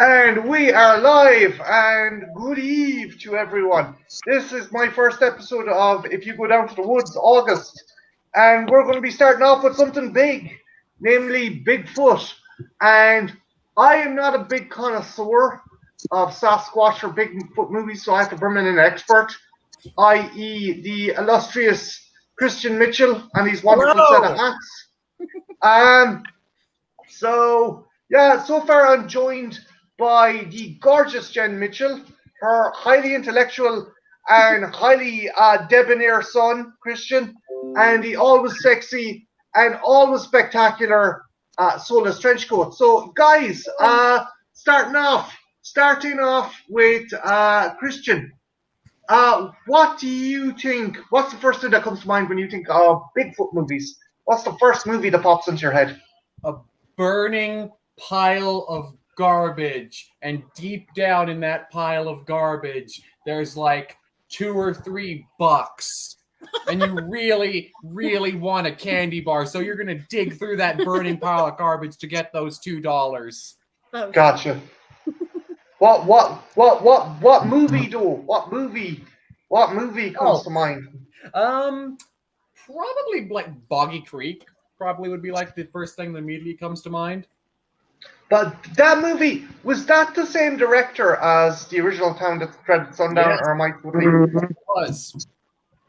And we are live, and good eve to everyone. This is my first episode of If You Go Down to the Woods, August. And we're going to be starting off with something big, namely Bigfoot. And I am not a big connoisseur of Sasquatch or Bigfoot movies, so I have to bring in an expert, i.e., the illustrious Christian Mitchell and his wonderful set of Hello. hats. Yeah, so far I'm joined by the gorgeous Jen Mitchell, her highly intellectual and highly debonair son, Christian, and the always sexy and always spectacular Soulless Trenchcoat. So, guys, starting off with Christian. What do you think? What's the first thing that comes to mind when you think of Bigfoot movies? What's the first movie that pops into your head? A burning pile of garbage, and deep down in that pile of garbage, there's like $2 or $3, and you really, really want a candy bar, so you're gonna dig through that burning pile of garbage to get those $2. Gotcha. What movie though? What movie comes to mind? Probably like Boggy Creek. Probably would be like the first thing that immediately comes to mind. But that movie, was that the same director as the original Town That Dreaded Sundown, Yes. or am I totally? It was.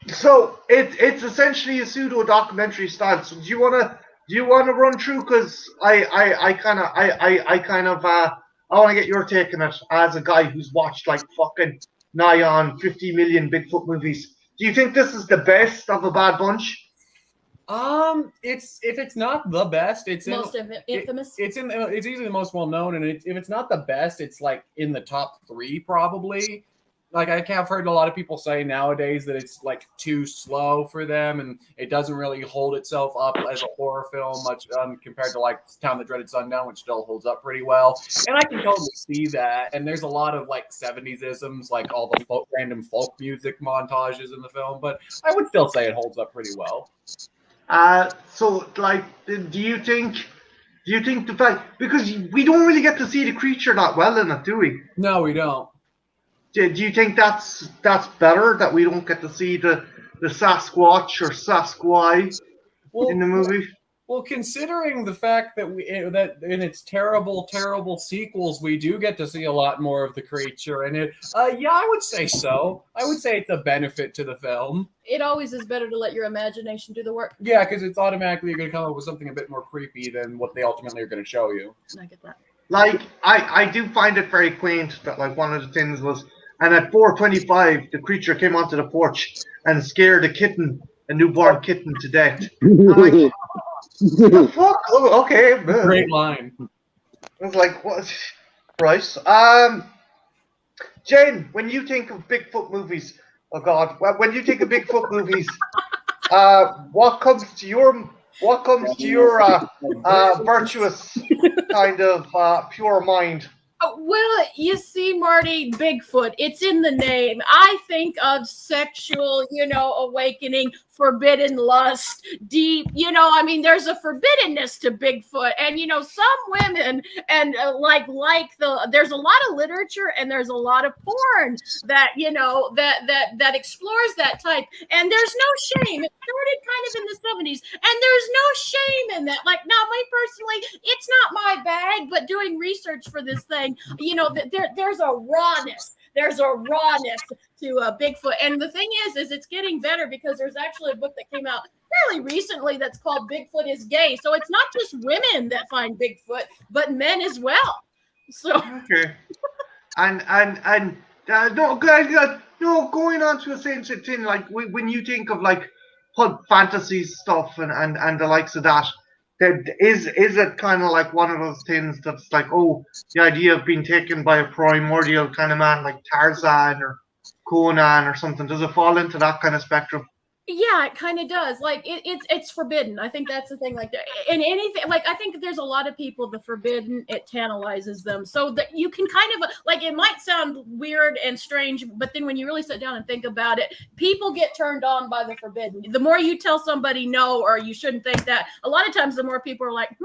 So it's essentially a pseudo documentary style. So do you wanna run through? Because I want to get your take on it as a guy who's watched like fucking nigh on 50 million Bigfoot movies. Do you think this is the best of a bad bunch? It's if it's not the best, it's most infamous. It's easily the most well known, and if it's not the best, it's like in the top 3 probably. Like I've heard a lot of people say nowadays that it's like too slow for them, and it doesn't really hold itself up as a horror film much compared to like Town That Dreaded Sundown, which still holds up pretty well. And I can totally see that. And there's a lot of like 70s isms, like all the random folk music montages in the film, but I would still say it holds up pretty well. So like, do you think the fact, because we don't really get to see the creature that well in it, do we? No, we don't. Do you think that's better that we don't get to see the Sasquatch or Sasquai in the movie? Well, considering the fact that that in its terrible sequels, we do get to see a lot more of the creature in it. Yeah, I would say so. I would say it's a benefit to the film. It always is better to let your imagination do the work. Yeah, because it's automatically going to come up with something a bit more creepy than what they ultimately are going to show you. I get that. Like, I do find it very quaint that like one of the things was, and at 4:25, the creature came onto the porch and scared a newborn kitten to death. Like, the fuck? Oh, okay. Great line. I was like, what? Right. Jen, when you think of Bigfoot movies, oh God, when you think of Bigfoot movies, what comes to your virtuous kind of pure mind? Well, you see, Marty, Bigfoot, it's in the name. I think of sexual, awakening, forbidden lust, deep, I mean, there's a forbiddenness to Bigfoot. And, some women, and there's a lot of literature and there's a lot of porn that, that explores that type. And there's no shame. It started kind of in the 70s. And there's no shame in that. Like, now, me personally, it's not my bag, but doing research for this thing, there's a rawness. There's a rawness to Bigfoot. And the thing is it's getting better because there's actually a book that came out fairly recently that's called Bigfoot is Gay. So it's not just women that find Bigfoot, but men as well. So okay. And going on to the same thing, like when you think of like pulp fantasy stuff and the likes of that, is it kind of like one of those things that's like, oh, the idea of being taken by a primordial kind of man like Tarzan or Conan or something, does it fall into that kind of spectrum? Yeah, it kind of does. Like it's forbidden. I think that's the thing. Like, and anything, like I think there's a lot of people the forbidden it tantalizes them. So that you can kind of like it might sound weird and strange, but then when you really sit down and think about it, people get turned on by the forbidden. The more you tell somebody no or you shouldn't think that, a lot of times the more people are like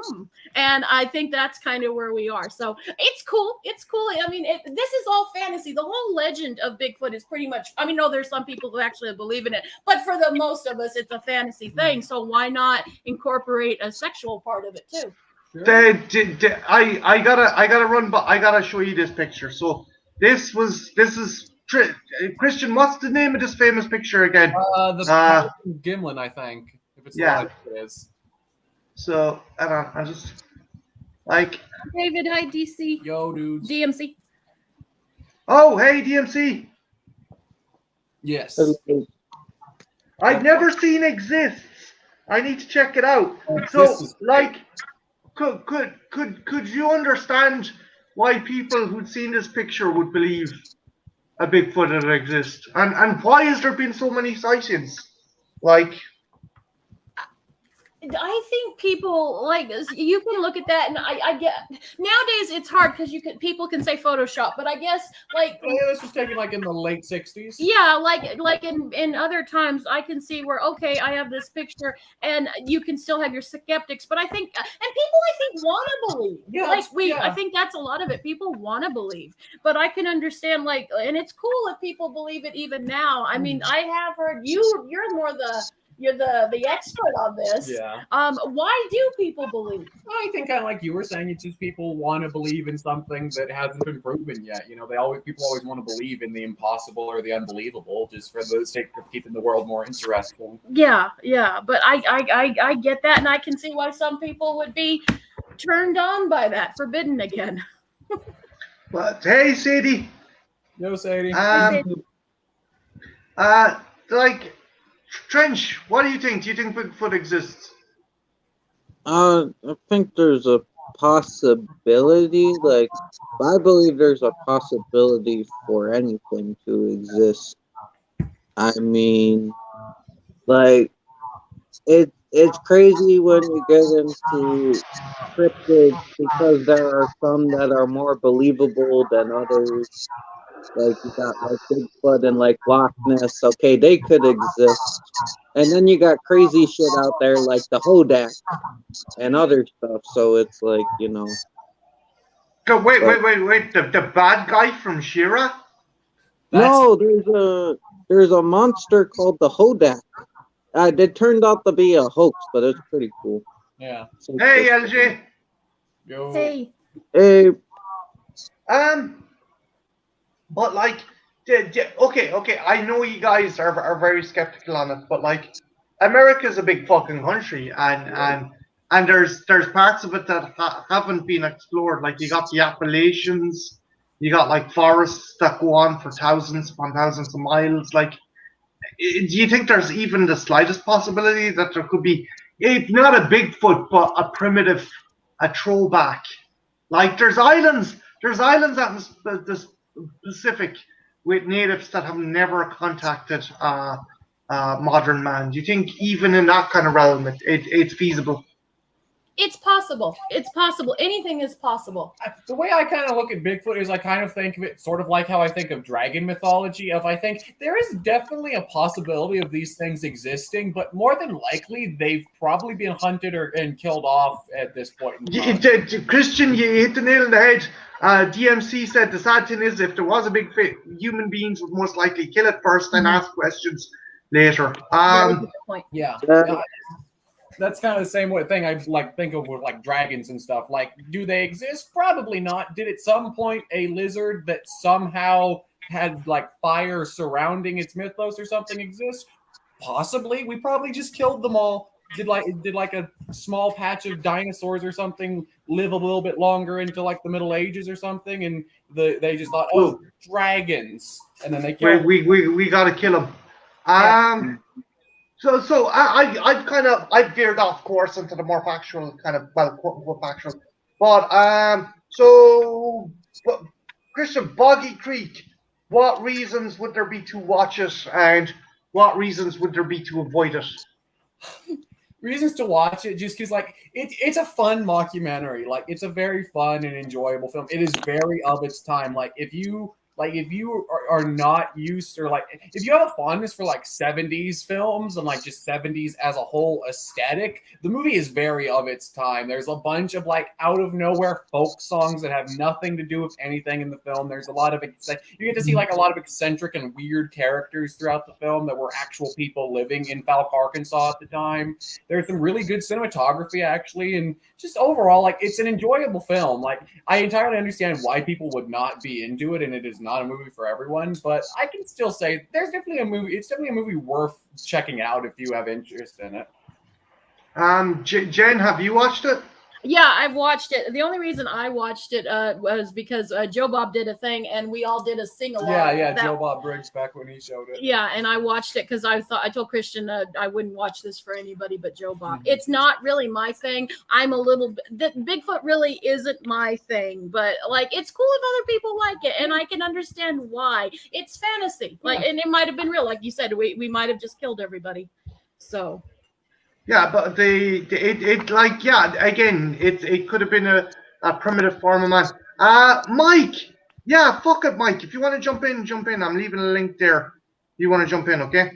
And I think that's kind of where we are. So it's cool. It's cool. I mean, this is all fantasy. The whole legend of Bigfoot is pretty much. I mean, no, there's some people who actually believe in it, but for the most of us, it's a fantasy thing. So why not incorporate a sexual part of it too? Sure. I gotta run, but I gotta show you this picture. So this is Christian. What's the name of this famous picture again? The Gimlin, I think. If it's Yeah. live, it is. So I just like. David, hi DC. Yo, dudes. DMC. Oh, hey DMC. Yes. I've never seen exists. I need to check it out. This So, is like, could you understand why people who'd seen this picture would believe a Bigfoot that exists, and why has there been so many sightings? Like, I think people like you can look at that, and I get nowadays it's hard because people can say Photoshop, but I guess like this was taken like in the late 60s. yeah, like in other times I can see where okay, I have this picture, and you can still have your skeptics, but I think and people I think want to believe. Yeah, I think that's a lot of it. People want to believe, but I can understand like, and it's cool if people believe it even now. I mean, I have heard you're more you're the expert on this. Yeah. Why do people believe? I think kind of like you were saying, it's just people want to believe in something that hasn't been proven yet. You know, people always want to believe in the impossible or the unbelievable, just for the sake of keeping the world more interesting. Yeah, but I get that, and I can see why some people would be turned on by that. Forbidden again. but hey, Sadie. No, Sadie. Like, Trench, what do you think? Do you think Bigfoot exists? I think there's a possibility. Like, I believe there's a possibility for anything to exist. I mean, like, it's crazy when you get into cryptids because there are some that are more believable than others. Like, you got like Bigfoot and like Loch Ness. Okay, they could exist. And then you got crazy shit out there like the Hodak and other stuff. So it's like, you know. Wait. The bad guy from She-Ra? No, there's a monster called the Hodak. It turned out to be a hoax, but it's pretty cool. Yeah. So Hey, LJ. Yo. Hey. Hey. But like, okay. I know you guys are very skeptical on it, but like, America's a big fucking country, and there's parts of it that haven't been explored. Like, you got the Appalachians, you got like forests that go on for thousands upon thousands of miles. Like, do you think there's even the slightest possibility that there could be, if not a Bigfoot, but a throwback? Like, there's islands out in the Pacific with natives that have never contacted modern man. Do you think even in that kind of realm it's feasible? It's possible. It's possible. Anything is possible. The way I kind of look at Bigfoot is I kind of think of it sort of like how I think of dragon mythology. I think there is definitely a possibility of these things existing, but more than likely they've probably been hunted and killed off at this point in time. Christian, you hit the nail on the head. DMC said the sad thing is if there was a Bigfoot, human beings would most likely kill it first and ask questions later. Very good point. Yeah. That's kind of the same thing I like think of with like dragons and stuff. Like, do they exist? Probably not. Did at some point a lizard that somehow had like fire surrounding its mythos or something exist? Possibly. We probably just killed them all. Did like a small patch of dinosaurs or something live a little bit longer into like the Middle Ages or something, and they just thought, oh, dragons, and then they killed. We gotta kill them. So I've veered off course into the more factual kind of, well, quote unquote factual. But Christian, Boggy Creek, what reasons would there be to watch it, and what reasons would there be to avoid it? Reasons to watch it just because like it's a fun mockumentary. Like it's a very fun and enjoyable film. It is very of its time. Like if you are not used, or like if you have a fondness for like 70s films and like just 70s as a whole aesthetic, the movie is very of its time. There's a bunch of like out of nowhere folk songs that have nothing to do with anything in the film. There's a lot of you get to see like a lot of eccentric and weird characters throughout the film that were actual people living in Falk, Arkansas at the time. There's some really good cinematography actually, and just overall like it's an enjoyable film. Like I entirely understand why people would not be into it, and it is not a movie for everyone, but I can still say there's definitely a movie. It's definitely a movie worth checking out if you have interest in it. Jen, have you watched it? Yeah, I've watched it. The only reason I watched it was because Joe Bob did a thing, and we all did a sing along. Yeah, Joe Bob Briggs back when he showed it. Yeah, and I watched it because I told Christian I wouldn't watch this for anybody but Joe Bob. It's not really my thing. I'm a little bit. Bigfoot really isn't my thing, but like it's cool if other people like it, and I can understand why. It's fantasy, like, and it might have been real, like you said. We might have just killed everybody, so. Yeah, but it could have been a primitive form of man. Mike, yeah, fuck it, Mike. If you want to jump in, jump in. I'm leaving a link there. You want to jump in, okay?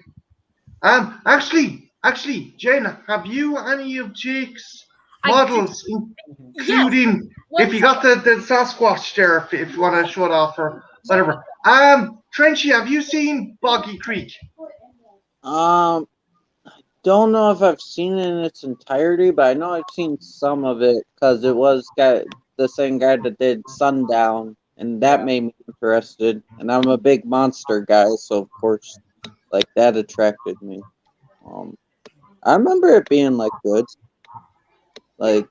Actually, Jen, have you any of Jake's models, including if you got the Sasquatch there, if you want to show it off or whatever? Trenchy, have you seen Boggy Creek? Don't know if I've seen it in its entirety, but I know I've seen some of it because it was the same guy that did Sundown, and that made me interested. And I'm a big monster guy, so of course, like that attracted me. I remember it being like good. Like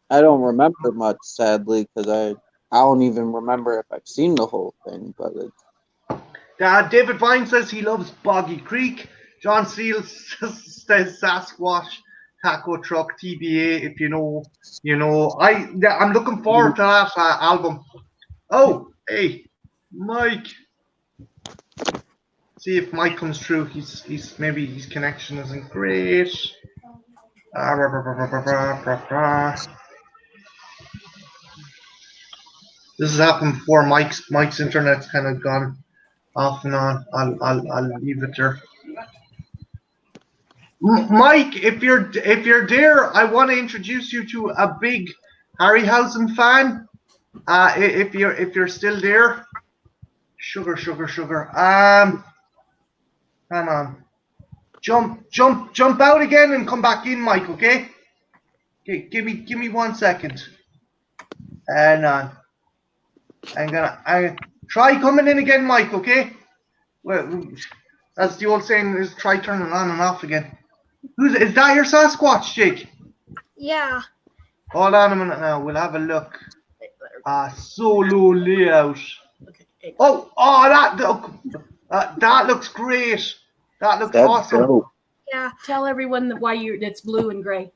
I don't remember much, sadly, because I don't even remember if I've seen the whole thing. But David Vine says he loves Boggy Creek. John Steele says Sasquatch, Taco Truck, TBA. If you know. I'm looking forward to that album. Oh, hey, Mike. See if Mike comes through. He's maybe his connection isn't great. This has happened before. Mike's internet's kind of gone off and on. I'll leave it there. Mike, if you're there, I want to introduce you to a big Harryhausen fan. If you're still there, sugar. Hang on. Jump out again and come back in, Mike. Okay. Give me 1 second. And I try coming in again, Mike. Okay. Well, that's the old saying: is try turning on and off again. Is that your Sasquatch, Jake? Yeah. Hold on a minute now. We'll have a look. Solo layout. Okay. That looks great. That looks that's awesome. dope. Yeah. Tell everyone why it's blue and gray.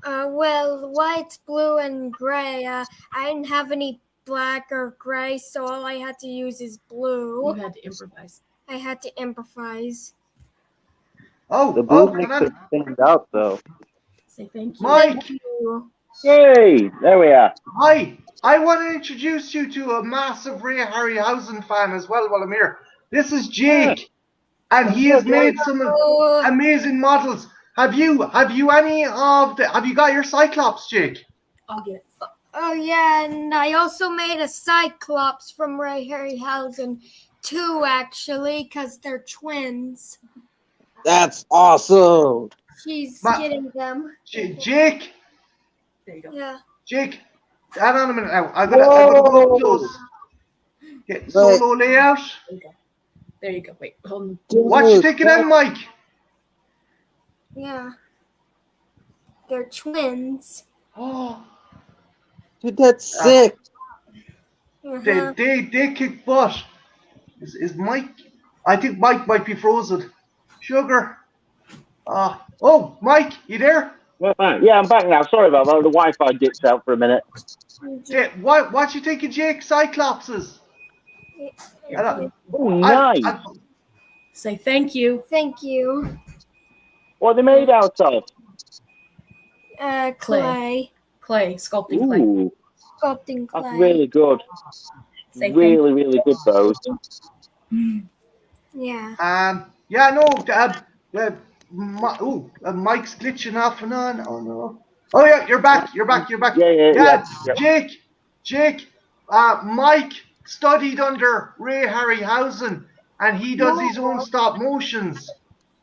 Well, white, blue, and gray. I didn't have any black or gray, so all I had to use is blue. You had to improvise. I had to improvise. The blue makes it stand out, though. Say thank you. Mike. Thank you. Yay! There we are. Hi. I want to introduce you to a massive Ray Harryhausen fan as well while I'm here. This is Jake, and he has made some amazing models. Have you got your Cyclops, Jake? I'll get it. Oh yeah, and I also made a Cyclops from Ray Harryhausen, too, actually, because they're twins. That's awesome. She's getting them. Jake. There you go. Yeah. Jake, hold on a minute now. I gotta go up close. Get solo layout. Okay. There you go. Wait, hold on. What you thinking then, Mike? Yeah. They're twins. Oh, Dude, that's sick. Uh-huh. they kick butt. Is Mike? I think Mike might be frozen. Sugar. Oh, Mike, you there? Yeah, I'm back now. Sorry about that. The Wi-Fi dipped out for a minute. What you thinking, Jake? Cyclopses. Oh, nice. Say thank you. Thank you. What are they made out of? Clay. Clay, sculpting clay. Ooh, Sculpting that's clay. really good. Say Really, really good, those. Yeah. Yeah, no. Mike's glitching off and on. Oh no. Oh yeah, you're back. You're back. You're back. Yeah. Jake. Mike studied under Ray Harryhausen, and he does his own stop motions.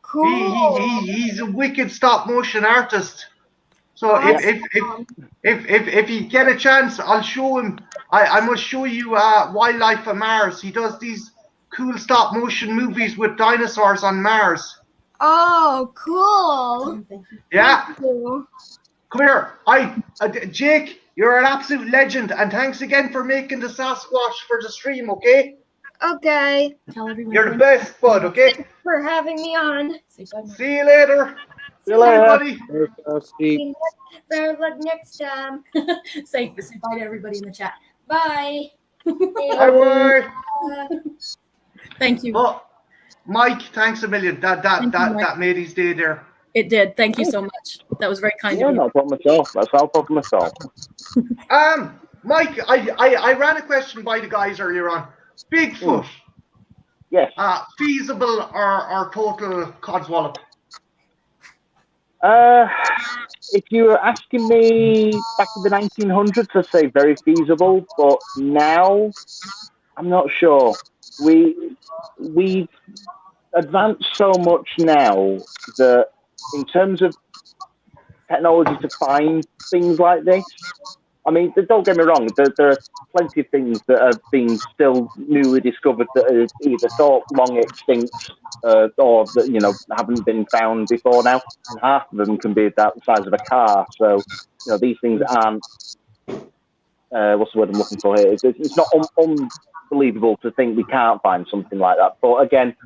Cool. He's a wicked stop motion artist. So Awesome. if you get a chance, I'll show him. I must show you Wildlife on Mars. He does these cool stop motion movies with dinosaurs on Mars. Oh, cool. Yeah, Cool. come here. Jake, you're an absolute legend, and thanks again for making the Sasquatch for the stream. Okay, Okay. Tell everyone. you're the best, bud. Okay, For having me on. Say bye. see you later. See you later. Everybody. Steve. Better luck next time. Say bye to everybody in the chat. Bye. Bye. Thank you. Oh, Mike, thanks a million. Thank you, Mike. That made his day there. It did. Thank you so much. That was very kind Yeah, of you. no problem at all. That's no problem at all. Mike, I ran a question by the guys earlier on. Bigfoot, Yes. feasible or total codswallop? If you were asking me back in the 1900s, I'd say very feasible. But now, I'm not sure. We've advanced so much now that in terms of technology to find things like this, I mean, don't get me wrong, there are plenty of things that are being still newly discovered that are either thought long extinct or that, haven't been found before now. And half of them can be about the size of a car. So, these things aren't, what's the word I'm looking for here? It's not unbelievable to think we can't find something like that. But again,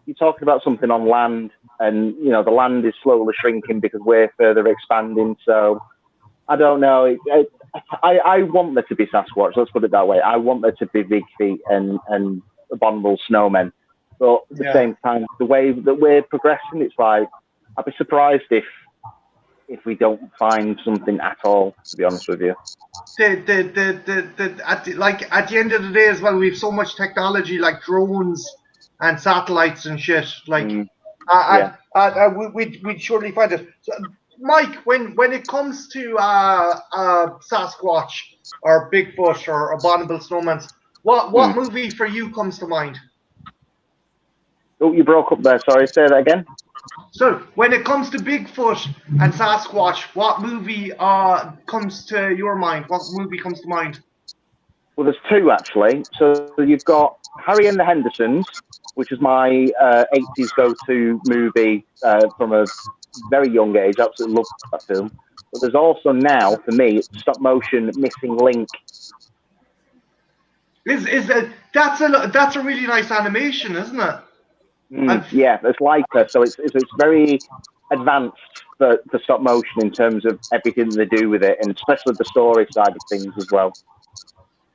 you're talking about something on land, and, the land is slowly shrinking because we're further expanding. So, I don't know. I want there to be Sasquatch. Let's put it that way. I want there to be Bigfeet and abominable snowmen. But at the same time, the way that we're progressing, it's like I'd be surprised if we don't find something at all. To be honest with you. At the end of the day as well, we have so much technology like drones and satellites and shit. Like, we'd surely find it. So, Mike, when it comes to Sasquatch or Bigfoot or abominable snowmen, what movie for you comes to mind? Oh, you broke up there. Sorry, say that again. So, when it comes to Bigfoot and Sasquatch, what movie comes to your mind? What movie comes to mind? Well, there's two actually. So you've got Harry and the Hendersons, which is my 80s go-to movie from a very young age. Absolutely love that film. But there's also now, for me, stop motion Missing Link. That's a really nice animation, isn't it? Yeah, it's Leica, so it's very advanced for stop motion in terms of everything they do with it, and especially the story side of things as well.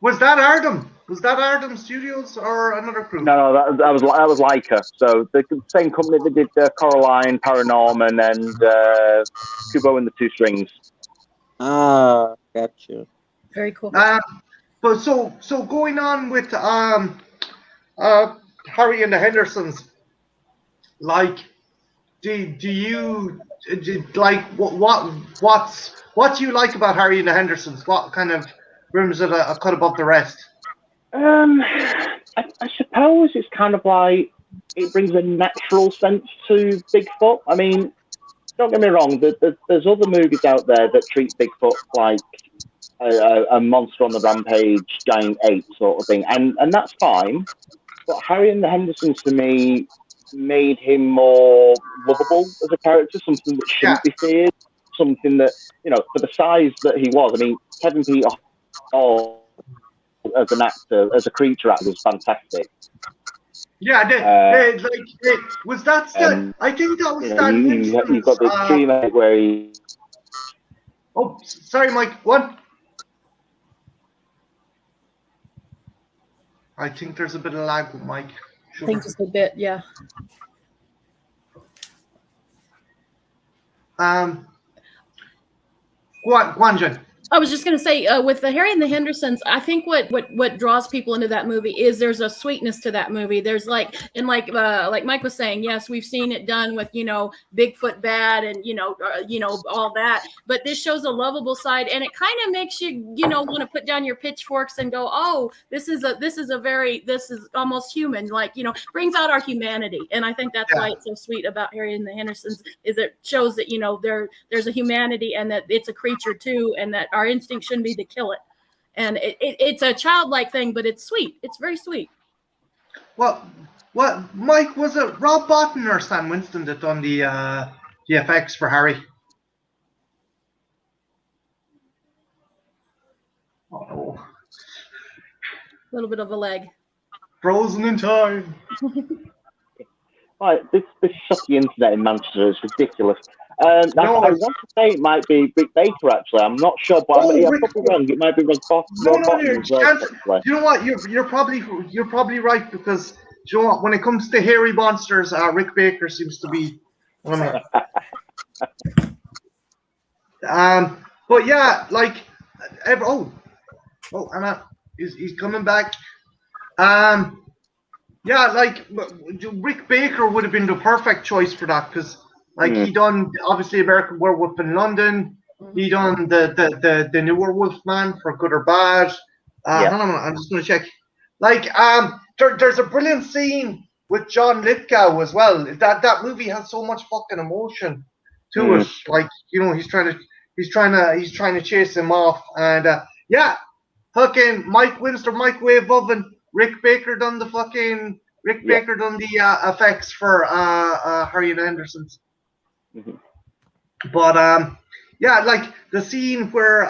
Was that Ardham? Was that Ardham Studios or another crew? No, that was Leica. So the same company that did Coraline, Paranorman, and Kubo and the Two Strings. Ah, gotcha. Very cool. But so going on with Harry and the Hendersons, like, do you like what do you like about Harry and the Hendersons? What kind of rooms it a cut above the rest? I suppose it's kind of like it brings a natural sense to Bigfoot. I mean, don't get me wrong. There's other movies out there that treat Bigfoot like a monster on the rampage, giant ape sort of thing, and that's fine. But Harry and the Hendersons, to me, made him more lovable as a character, something that shouldn't be feared, something that, for the size that he was. I mean, Kevin Peter Hall as an actor, as a creature actor, was fantastic. Yeah, was that Stan? I think that was Stan Winston's. You've got the extreme where he. Oh, sorry, Mike. What? I think there's a bit of lag with Mike. I think just a bit, yeah. Go on, Jen. I was just going to say, with the Harry and the Hendersons, I think what draws people into that movie is there's a sweetness to that movie. There's like Mike was saying, yes, we've seen it done with Bigfoot bad and all that, but this shows a lovable side, and it kind of makes you want to put down your pitchforks and go, oh, this is almost human, brings out our humanity, and I think that's why it's so sweet about Harry and the Hendersons is it shows that there's a humanity and that it's a creature too, and that our instinct shouldn't be to kill it. And it's a childlike thing, but it's sweet. It's very sweet. What, Mike, was it Rob Botton or Stan Winston that done the effects for Harry? Oh no. A little bit of a leg. Frozen in time. Right, this sucky internet in Manchester is ridiculous. I want to say it might be Rick Baker, actually. I'm not sure, but I'm probably wrong. It might be Rob Botton. You know what? You're probably right, because you know what? When it comes to hairy monsters, Rick Baker seems to be one of them. But yeah, Anna, he's coming back. Yeah, Rick Baker would have been the perfect choice for that, because he done obviously American Werewolf in London. He done the newer Wolfman for Good or Bad. Hold on, I'm just gonna check. There's a brilliant scene with John Lithgow as well. That movie has so much fucking emotion to it. He's trying to chase him off, and fucking Mike Winster, Microwave Oven. Rick Baker done the effects for Harry and the Hendersons. Mm-hmm. But the scene where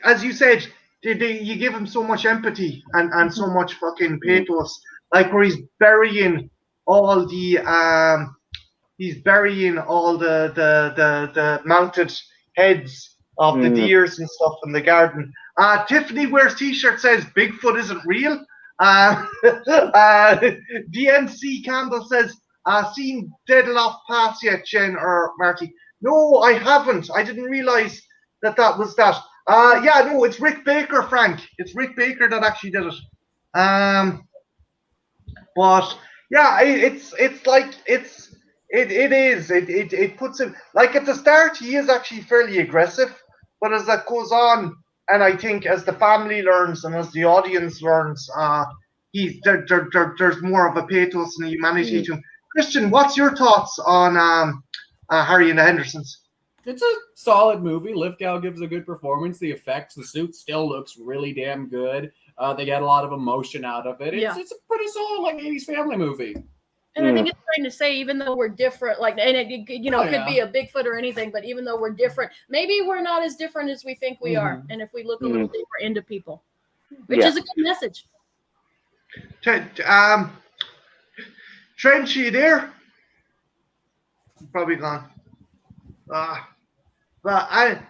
as you said, you give him so much empathy and so much fucking pathos, where he's burying all the mounted heads of the deers and stuff in the garden. Tiffany wears t-shirt says Bigfoot isn't real. DNC Campbell says, seen Deadlock Pass yet, Jen or Marty? No, I haven't. I didn't realize that was that. No, it's Rick Baker, Frank. It's Rick Baker that actually did it. But yeah, it puts him at the start. He is actually fairly aggressive, but as that goes on, and I think as the family learns and as the audience learns, there's more of a pathos and a humanity to him. Christian, what's your thoughts on Harry and the Hendersons? It's a solid movie. Lithgow gives a good performance. The effects, the suit still looks really damn good. They get a lot of emotion out of it. It's a pretty solid 80s family movie. And I think it's trying to say, even though we're different, and it could be a Bigfoot or anything, but even though we're different, maybe we're not as different as we think we are. And if we look a little deeper into people, which is a good message. Trent, you there? Probably gone.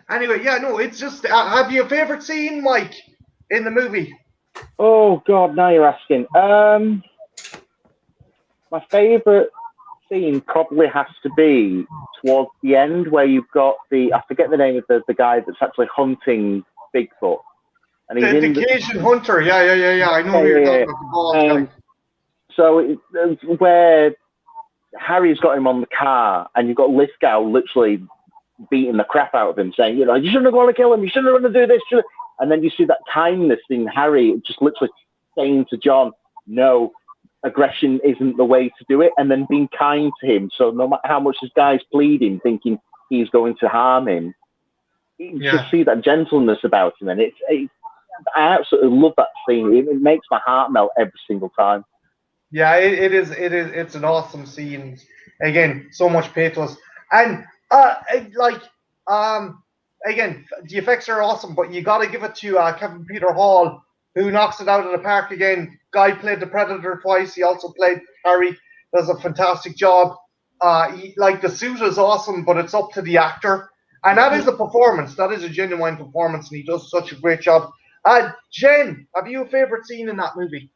Anyway, it's just, have you a favorite scene, Mike, in the movie? Oh God, now you're asking. My favourite scene probably has to be towards the end, where you've got I forget the name of the guy that's actually hunting Bigfoot. And he's the Cajun hunter, yeah. I know who you're talking about, the bald guy. So it's where Harry's got him on the car, and you've got Lithgow literally beating the crap out of him, saying, you shouldn't have gone to kill him, you shouldn't have gone to do this. And then you see that kindness in Harry just literally saying to John, no, aggression isn't the way to do it, and then being kind to him. So no matter how much this guy's pleading, thinking he's going to harm him, you just see that gentleness about him, and I absolutely love that scene. It makes my heart melt every single time. Yeah, it is. It's an awesome scene. Again, so much pathos, and again, the effects are awesome. But you got to give it to Kevin Peter Hall, who knocks it out of the park again. Guy played the Predator twice. He also played Harry. Does a fantastic job. The suit is awesome, but it's up to the actor, and that is a performance. That is a genuine performance, and he does such a great job. Jen, have you a favorite scene in that movie?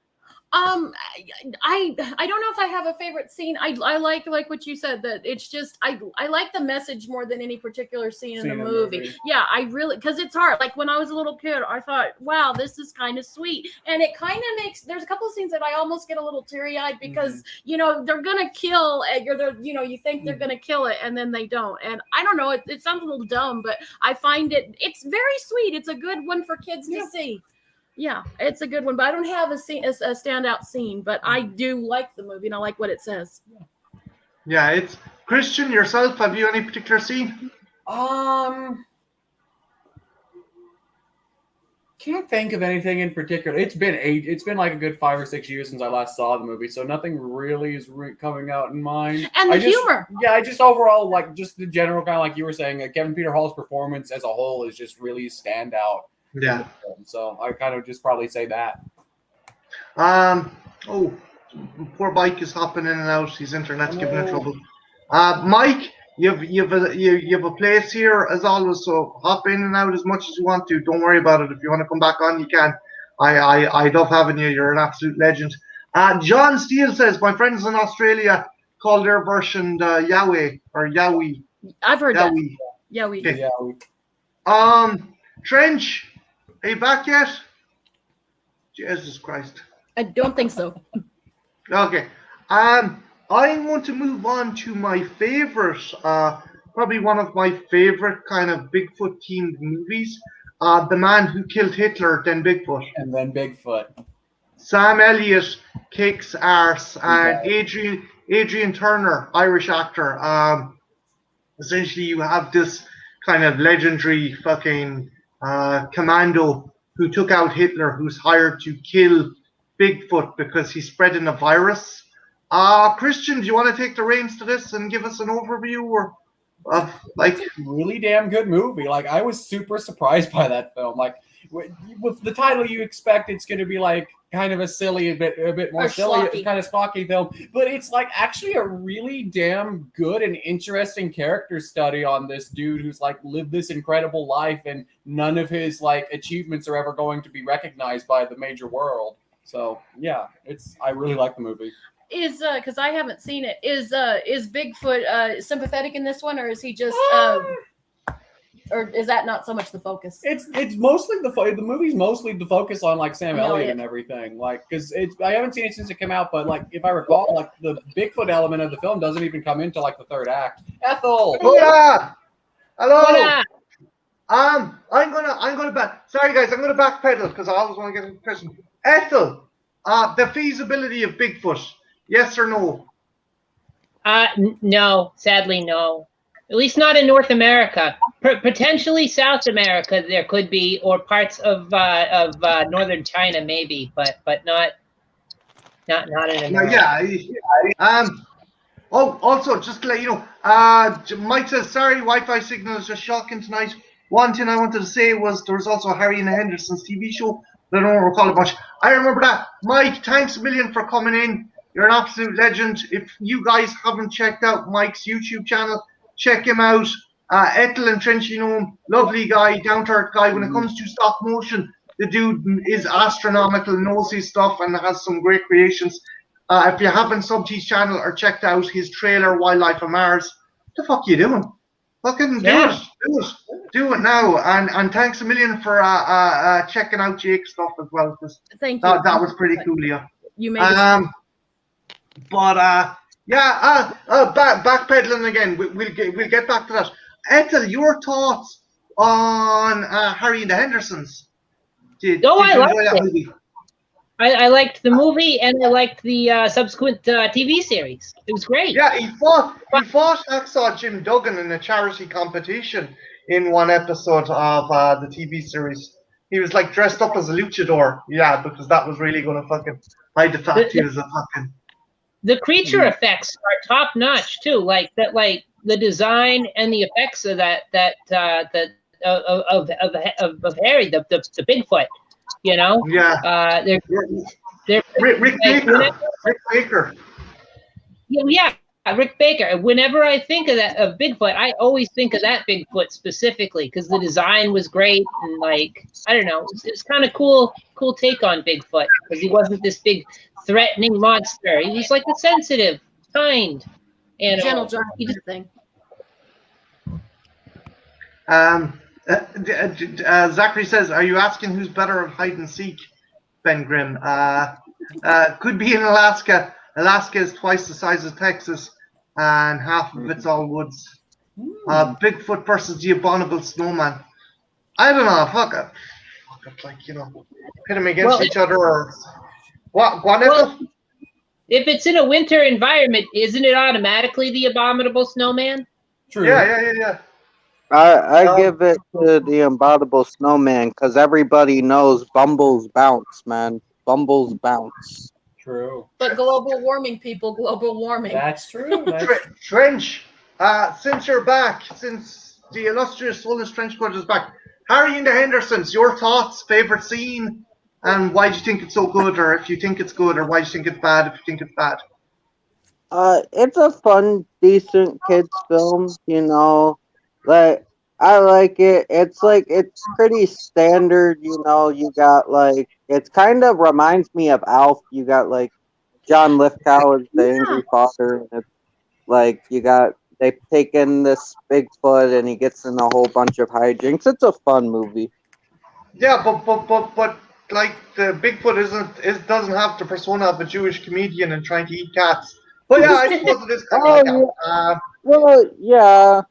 I don't know if I have a favorite scene. I like what you said, that it's just I like the message more than any particular scene in the movie. Yeah, I really, because it's hard. Like when I was a little kid, I thought, wow, this is kind of sweet, and it kind of makes. There's a couple of scenes that I almost get a little teary eyed because you know they're gonna kill Edgar. You think they're gonna kill it, and then they don't. And I don't know. It sounds a little dumb, but I find it's very sweet. It's a good one for kids to see. Yeah, it's a good one, but I don't have a standout scene, but I do like the movie and I like what it says. Yeah, it's Christian. Yourself, have you any particular scene? Can't think of anything in particular. It's been like a good 5 or 6 years since I last saw the movie, so nothing really is coming out in mind. And the humor. Yeah, I just overall like just the general kind of like you were saying, Kevin Peter Hall's performance as a whole is just really standout. Yeah. So I kind of just probably say that. Oh, poor Mike is hopping in and out. His internet's giving him trouble. Mike, you have a place here as always. So hop in and out as much as you want to. Don't worry about it. If you want to come back on, you can. I love having you. You're an absolute legend. John Steele says my friends in Australia call their version Yahweh or Yowie. I've heard Yowie. that. Yowie. Yeah. Trench. Are you back yet? Jesus Christ. I don't think so. Okay. I'm going to move on to my favorite, probably one of my favorite kind of Bigfoot themed movies. The Man Who Killed Hitler, Then Bigfoot. And then Bigfoot. Sam Elliott kicks arse, and Adrian Turner, Irish actor. Essentially, you have this kind of legendary fucking commando who took out Hitler, who's hired to kill Bigfoot because he's spreading a virus. Christian, do you want to take the reins to this and give us an overview of like really damn good movie? Like I was super surprised by that film. Like with the title, you expect it's going to be like kind of a silly, a bit more silly, kind of schlocky film, but it's like actually a really damn good and interesting character study on this dude who's like lived this incredible life, and none of his like achievements are ever going to be recognized by the major world. So yeah, I really like the movie. Is because I haven't seen it. Is Bigfoot sympathetic in this one, or is he just or is that not so much the focus? It's mostly the movie's mostly the focus on like Sam Elliott and everything, like because I haven't seen it since it came out, but like if I recall, like the Bigfoot element of the film doesn't even come into like the third act. Ethel, hola, hello. Hola. I'm gonna back. Sorry guys, I'm gonna backpedal because I always want to get a question. Ethel, the feasibility of Bigfoot, yes or no? No, sadly no. At least not in North America. Potentially South America there could be, or parts of northern China maybe, but not in America. Yeah. Also, just to let you know, Mike says sorry, Wi-Fi signal is just shocking tonight. One thing I wanted to say was there was also a Harry and the Hendersons TV show. I don't recall it much. I remember that. Mike, thanks a million for coming in. You're an absolute legend. If you guys haven't checked out Mike's YouTube channel, check him out. Ethel and Trench, you know him, lovely guy, down-to-earth guy. When it comes to stop motion, the dude is astronomical, knows his stuff, and has some great creations. If you haven't subbed his channel or checked out his trailer, Wildlife on Mars, what the fuck are you doing? Fucking do it now. And thanks a million for checking out Jake's stuff as well. Thank you. That was pretty cool, yeah. You made it. Backpedaling again. We'll get back to that. Ethel, your thoughts on Harry and the Hendersons? I liked the movie, and I liked the subsequent TV series. It was great. Yeah, he fought Hacksaw Jim Duggan in a charity competition in one episode of the TV series. He was like dressed up as a luchador. Yeah, because that was really going to fucking hide the fact he was a fucking. The creature effects are top notch too. Like that, like the design and the effects of that of Harry, the Bigfoot. You know. Yeah. They're Rick Baker. Rick Baker. Yeah. Rick Baker. Whenever I think of Bigfoot, I always think of that Bigfoot specifically because the design was great and like I don't know, it was kind of cool take on Bigfoot because he wasn't this big threatening monster. He was like a sensitive, kind animal. Gentle giant thing. Zachary says, "Are you asking who's better at hide and seek?" Ben Grimm. Could be in Alaska. Alaska is twice the size of Texas, and half of it's all woods. Bigfoot versus the abominable snowman. I don't know. Fuck it. Like, you know, pit them against each other or what? Well, if it's in a winter environment, isn't it automatically the abominable snowman? True. Yeah. I give it to the abominable snowman because everybody knows Bumbles bounce, man. Bumbles bounce. True. But global warming, people, global warming. That's true. Trench, since you're back, since the illustrious Soulless Trenchcoat is back, Harry and the Hendersons, your thoughts, favorite scene, and why do you think it's so good, or if you think it's good, or why do you think it's bad if you think it's bad? It's a fun, decent kids film, you know. Like, I like it. It's like, it's pretty standard, you know. You got like, it kind of reminds me of Alf. You got like John Lithgow as the angry father, and it's like they take in this Bigfoot and he gets in a whole bunch of hijinks. It's a fun movie. Yeah, but like the Bigfoot doesn't have the persona of a Jewish comedian and trying to eat cats. But yeah, I suppose it is kind of like that. Well, yeah.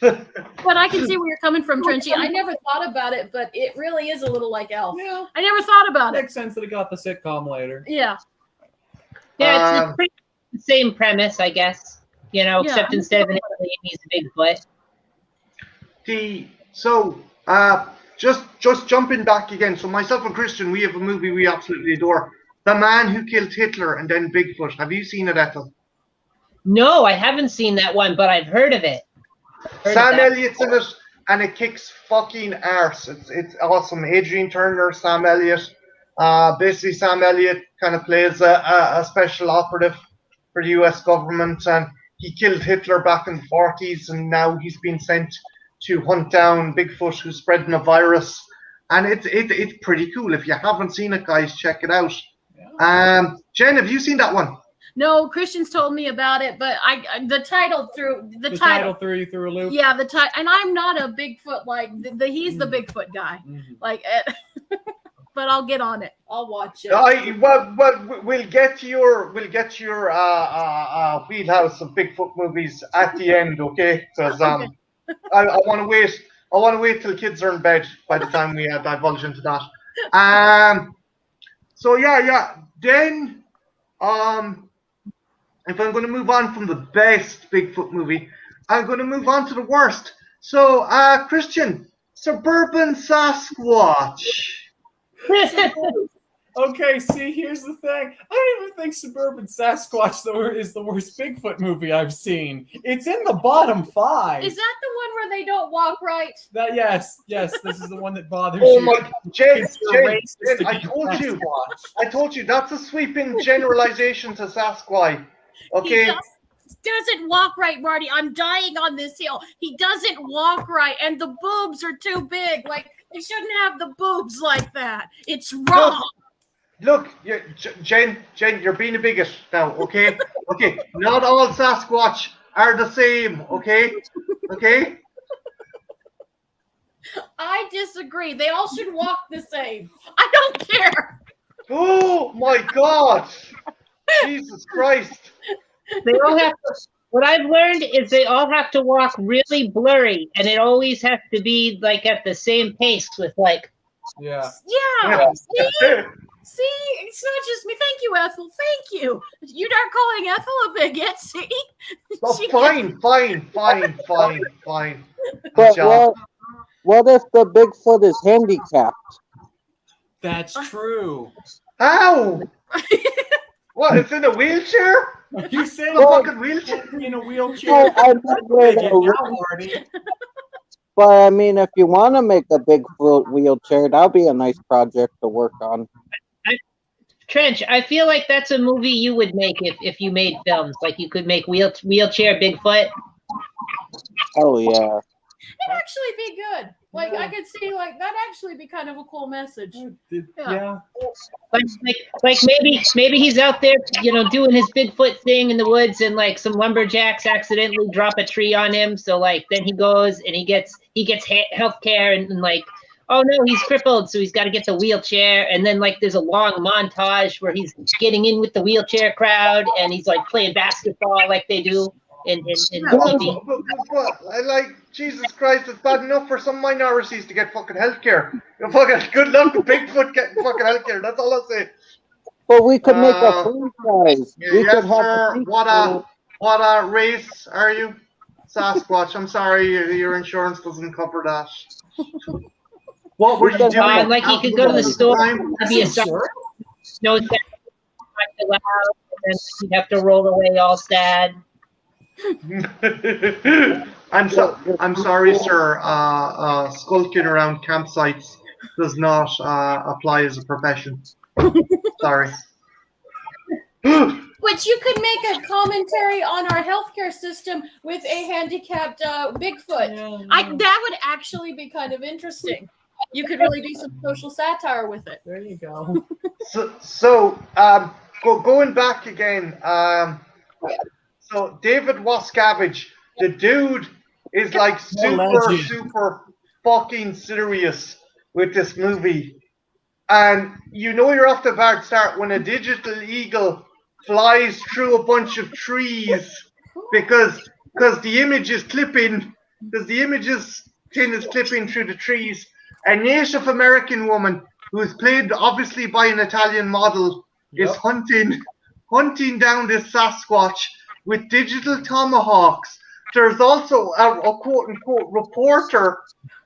But I can see where you're coming from, Trenchy. I never thought about it, but it really is a little like Elf. Yeah. I never thought about it. Makes sense that it got the sitcom later. Yeah. Yeah, it's pretty the same premise, I guess. You know, except instead of an alien, he's a Bigfoot. Just jumping back again. So myself and Christian, we have a movie we absolutely adore. The Man Who Killed Hitler and Then Bigfoot. Have you seen it, Ethel? No, I haven't seen that one, but I've heard of it. Sam Elliott's in it, and it kicks fucking arse. It's awesome. Adrian Turner, Sam Elliott. Basically, Sam Elliott kind of plays a special operative for the U.S. government, and he killed Hitler back in the 40s, and now he's been sent to hunt down Bigfoot, who's spreading a virus. And it's pretty cool. If you haven't seen it, guys, check it out. Yeah. Jen, have you seen that one? No, Christian's told me about it, but the title threw you through a loop. Yeah, the title, and I'm not a Bigfoot like he's the Bigfoot guy, like. But I'll get on it. I'll watch it. We'll get to your wheelhouse of Bigfoot movies at the end, okay? Because I want to wait. I want to wait till kids are in bed by the time we divulge into that. So yeah. Then, if I'm going to move on from the best Bigfoot movie, I'm going to move on to the worst. So, Christian, Suburban Sasquatch. Okay, see, here's the thing. I don't even think Suburban Sasquatch is the worst Bigfoot movie I've seen. It's in the bottom 5. Is that the one where they don't walk right? Yes, this is the one that bothers you. Oh my, Jen, I told you, that's a sweeping generalization to Sasquatch. Okay. He doesn't walk right, Marty. I'm dying on this hill. He doesn't walk right, and the boobs are too big. Like, they shouldn't have the boobs like that. It's wrong. Look, Jen, you're being a bigot now, okay? Okay, not all Sasquatch are the same, okay? Okay? I disagree. They all should walk the same. I don't care. Oh, my God. Jesus Christ. They all have to, what I've learned is they all have to walk really blurry, and it always has to be like at the same pace with like. Yeah. See, it's not just me. Thank you, Ethel. Thank you. You're not calling Ethel a bigot. See? Oh, fine. But what if the Bigfoot is handicapped? That's true. How? What? It's in a wheelchair? You say a fucking wheelchair? In a wheelchair? But I mean, if you want to make a Bigfoot wheelchair, that'll be a nice project to work on. Trench, I feel like that's a movie you would make if you made films. Like you could make wheelchair Bigfoot. Oh yeah. It'd actually be good. Like Yeah. I could see like that actually be kind of a cool message. Yeah. Like maybe he's out there, doing his Bigfoot thing in the woods, and like some lumberjacks accidentally drop a tree on him. So like then he goes and he gets health care and like, oh no, he's crippled, so he's got to get the wheelchair. And then like there's a long montage where he's getting in with the wheelchair crowd and he's like playing basketball like they do in TV. But, like, Jesus Christ, it's bad enough for some minorities to get fucking healthcare. Fucking good luck with Bigfoot getting fucking healthcare. That's all I'll say. But we could make a franchise. We Yes, could have sir. What a race are you? Sasquatch. I'm sorry, your insurance doesn't cover that. What were you doing? Like he could go to the store, be a Sure. snow set, and then he'd have to roll away all sad. I'm sorry, sir. Skulking around campsites does not apply as a profession. Sorry. Which you could make a commentary on our healthcare system with a handicapped Bigfoot. That would actually be kind of interesting. You could really do some social satire with it. There you go. So going back again. So David Wascavage, the dude is like super fucking serious with this movie. And you're off the bad start when a digital eagle flies through a bunch of trees because the image is clipping, because the image's thing is clipping through the trees. A Native American woman who's played obviously by an Italian model is hunting down this Sasquatch with digital tomahawks. There's also a quote-unquote reporter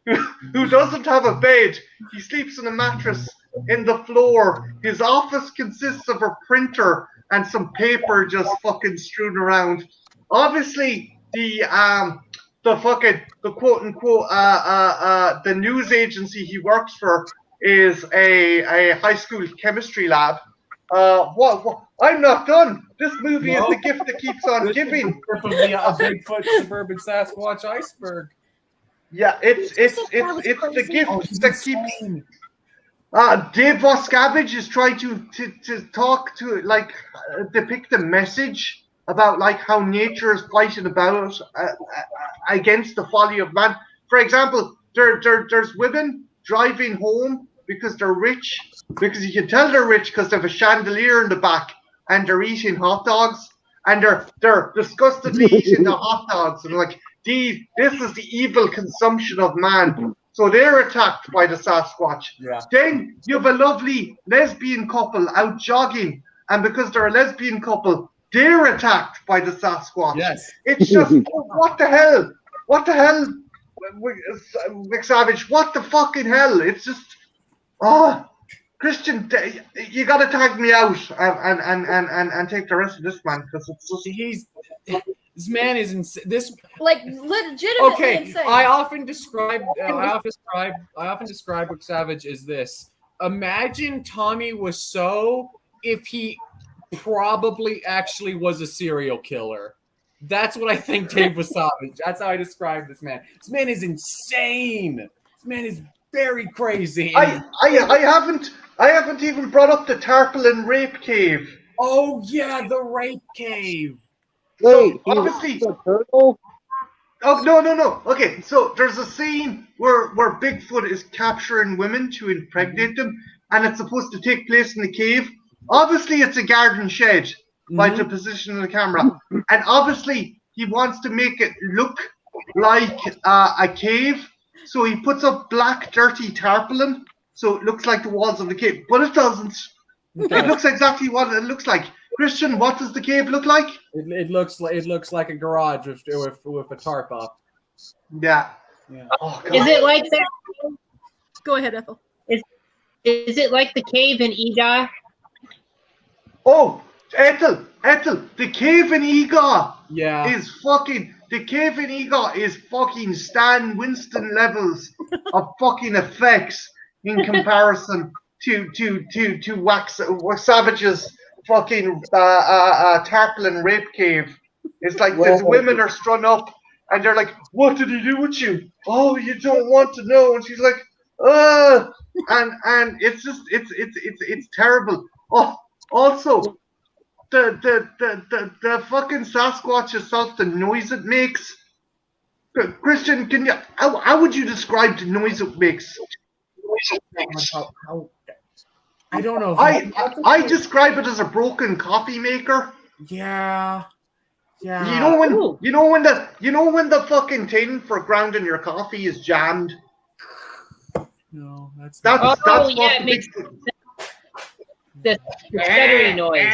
who doesn't have a bed. He sleeps on a mattress in the floor. His office consists of a printer and some paper just fucking strewn around. Obviously, the quote-unquote the news agency he works for is a high school chemistry lab. What? I'm not done. This movie is the gift that keeps on giving. A Bigfoot suburban Sasquatch iceberg. Yeah, it's the gift that keeps. Dave Wascavage is trying to talk to depict a message about like how nature is fighting about against the folly of man. For example, there's women driving home because they're rich, because you can tell they're rich because they have a chandelier in the back and they're eating hot dogs and they're disgustedly eating the hot dogs and like this is the evil consumption of man. So they're attacked by the Sasquatch. Yeah. Then you have a lovely lesbian couple out jogging, and because they're a lesbian couple, they're attacked by the Sasquatch. Yes. It's just what the hell? What the hell, Rick Savage? What the fucking hell? It's just Christian, you gotta tag me out and take the rest of this man because it's just this man is insane. This legitimately insane. I often describe Rick Savage as this. Imagine Tommy Wiseau if he probably actually was a serial killer. That's what I think Dave was Savage. That's how I describe this man. This man is insane. This man is very crazy. I haven't even brought up the Tarpaulin rape cave. Oh yeah, the rape cave. Wait, so, obviously the turtle? Oh no. Okay, so there's a scene where Bigfoot is capturing women to impregnate them, and it's supposed to take place in the cave. Obviously, it's a garden shed by the position of the camera, and obviously he wants to make it look like a cave. So he puts up black, dirty tarpaulin, so it looks like the walls of the cave, but it doesn't. It looks exactly what it looks like. Christian, what does the cave look like? It looks like a garage with a tarp up. Yeah. Oh, is it like that? Go ahead, Ethel. Is it like the cave in Ida? Oh, Ethel, the cave in Ega is fucking. The cave in Ega is fucking Stan Winston levels of fucking effects in comparison to wax Savage's fucking tarpaulin rape cave. It's like the women are strung up and they're like, "What did he do with you? Oh, you don't want to know." And she's like, and it's just it's terrible. Oh, also the fucking Sasquatch itself, the noise it makes. Christian, can you? How would you describe the noise it makes? I don't know. I describe it as a broken coffee maker. Yeah. You know when the fucking tin for grounding your coffee is jammed. No, that's what it makes the stuttery noise.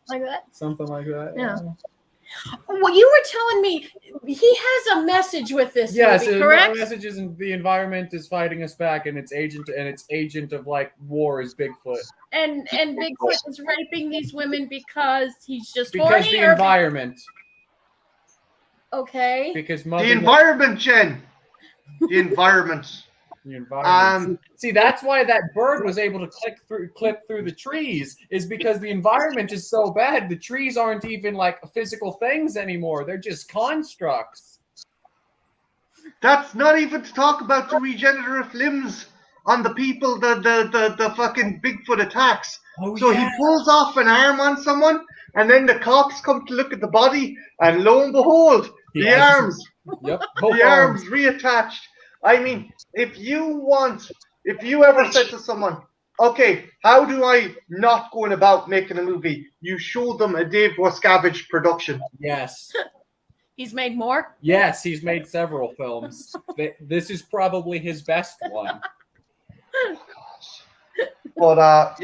Like that. Something like that. Yeah. Well, you were telling me he has a message with this movie, correct? The message is the environment is fighting us back, and its agent of like war is Bigfoot. And Bigfoot is raping these women because he's just because horny, the environment. Okay. Because the environment, Jen. The environment. The environment. See, that's why that bird was able to clip through the trees, is because the environment is so bad. The trees aren't even like physical things anymore. They're just constructs. That's not even to talk about the regenerative limbs on the people the fucking Bigfoot attacks. Oh, so yeah. he pulls off an arm on someone, and then the cops come to look at the body, and lo and behold, the arms reattached. I mean, if you ever said to someone, okay, how do I not going about making a movie? You show them a Dave Wascavage production. Yes. He's made more? Yes, he's made several films. This is probably his best one. But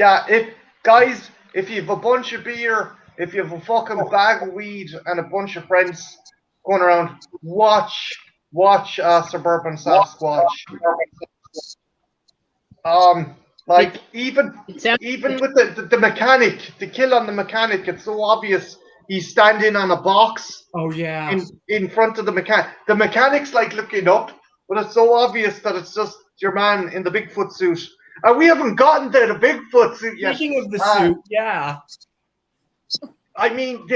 if you have a bunch of beer, if you have a fucking bag of weed and a bunch of friends going around, watch Suburban Sasquatch. Even with the mechanic, the kill on the mechanic, it's so obvious he's standing on a box. Oh yeah. In front of the mechanic. The mechanic's like looking up, but it's so obvious that it's just your man in the Bigfoot suit. And we haven't gotten to the Bigfoot suit yet. Speaking of the suit, yeah. I mean,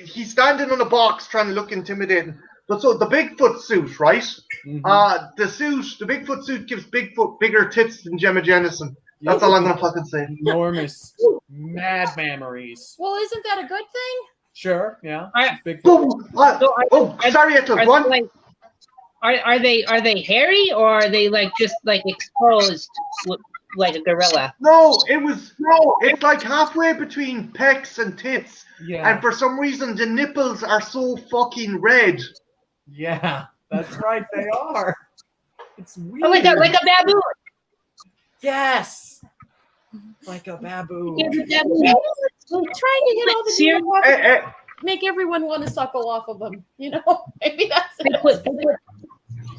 he's standing on a box trying to look intimidating. But so the Bigfoot suit, right? Mm-hmm. The Bigfoot suit gives Bigfoot bigger tits than Gemma Jennison. That's all I'm gonna fucking say. Enormous, mad mammaries. Well, isn't that a good thing? Sure, yeah. Sorry, Ethel. Are they hairy, or are they like just like exposed like a gorilla? It's like halfway between pecs and tits. Yeah. And for some reason the nipples are so fucking red. Yeah, that's right, they are. It's weird. Oh, like a baboon. Yes. Like a baboon. Trying to get all the Serious? Make everyone want to suckle off of them. Maybe that's it.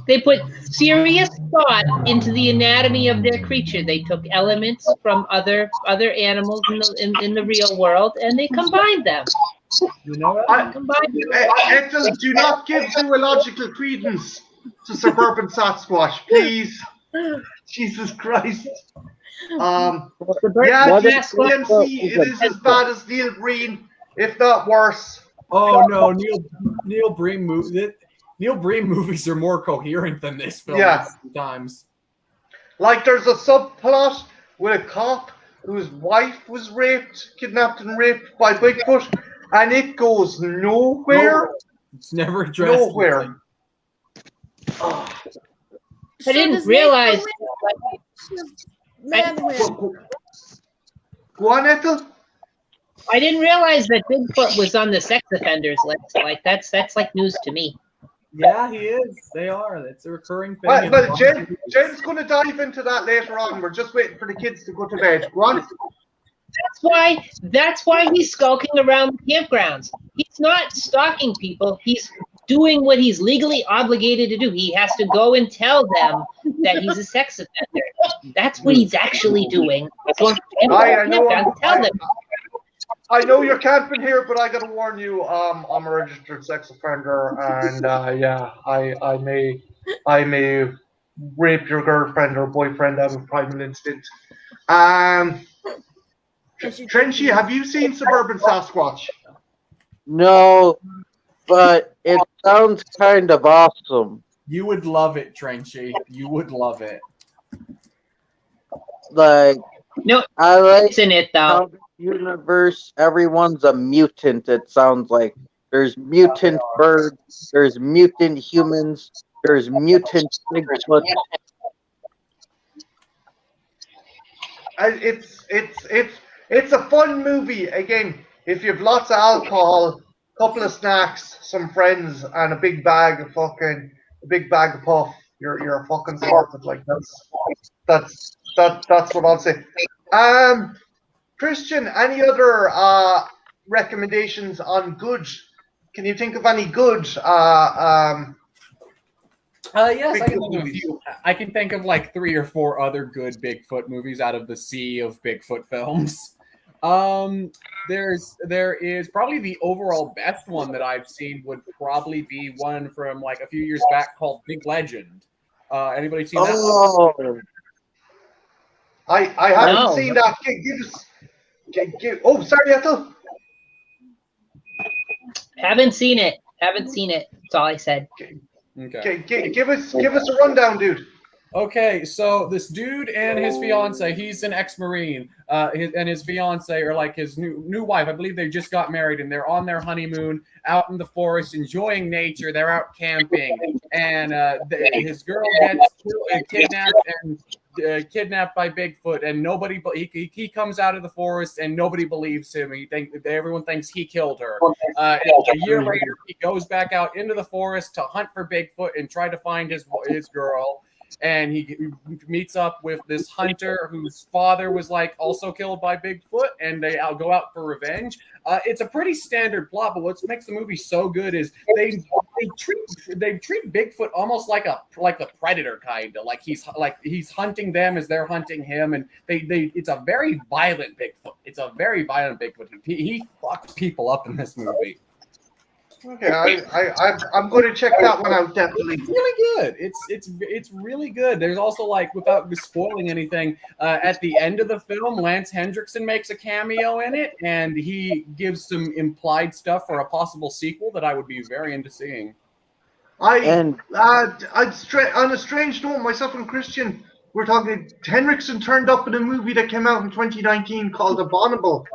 They put serious thought into the anatomy of their creature. They took elements from other animals in the real world, and they combined them. You know what? Ethel, do not give zoological credence to Suburban Sasquatch, please. Jesus Christ. DMC, it is as bad as Neil Breen, if not worse. Oh no, Neil Breen movies are more coherent than this film. Yeah. Sometimes. Like there's a subplot with a cop whose wife was kidnapped and raped by Bigfoot, and it goes nowhere. It's never addressed. Nowhere. I didn't realize. Go on, Ethel. I didn't realize that Bigfoot was on the sex offenders list. Like that's like news to me. Yeah, he is. They are. It's a recurring thing. But Jen's going to dive into that later on. We're just waiting for the kids to go to bed. Go on. That's why he's skulking around the campgrounds. He's not stalking people. He's doing what he's legally obligated to do. He has to go and tell them that he's a sex offender. That's what he's actually doing. So tell them. I know you're camping here, but I gotta warn you, I'm a registered sex offender, and I may rape your girlfriend or boyfriend out of primal instinct. Trenchy, have you seen Suburban Sasquatch? No, but it sounds kind of awesome. You would love it, Trenchy. You would love it. Like, No, I like it's in it how though. the universe, everyone's a mutant, it sounds like. There's mutant birds, there's mutant humans, there's mutant Bigfoot. It's a fun movie. Again, if you have lots of alcohol, couple of snacks, some friends, and a big bag of puff, you're fucking sorted. Like that's what I'll say. Christian, any other recommendations on good? Can you think of any good Yes, I can Bigfoot think of a movies? few. I can think of like 3 or 4 other good Bigfoot movies out of the sea of Bigfoot films. There is probably the overall best one that I've seen would probably be one from like a few years back called Big Legend. Anybody seen that one? Oh, I haven't No. seen that. Oh, sorry, Ethel. Haven't seen it. Haven't seen it. That's all I said. Okay. Give us a rundown, dude. Okay, so this dude and his fiance, he's an ex-Marine, and his fiance, or like his new wife, I believe they just got married, and they're on their honeymoon out in the forest, enjoying nature. They're out camping, and his girl gets kidnapped by Bigfoot, and nobody, he comes out of the forest, and nobody believes him. Everyone thinks he killed her. A year later, he goes back out into the forest to hunt for Bigfoot and try to find his girl. And he meets up with this hunter whose father was like also killed by Bigfoot, and they go out for revenge. It's a pretty standard plot, but what makes the movie so good is they treat Bigfoot almost like the predator kind of, like he's hunting them as they're hunting him, and it's a very violent Bigfoot. It's a very violent Bigfoot. He fucks people up in this movie. Okay, I'm going to check that one out definitely. It's really good. It's really good. There's also, like, without spoiling anything, at the end of the film, Lance Hendrickson makes a cameo in it, and he gives some implied stuff for a possible sequel that I would be very into seeing. On a strange note, myself and Christian, we're talking. Henriksen turned up in a movie that came out in 2019 called Abominable.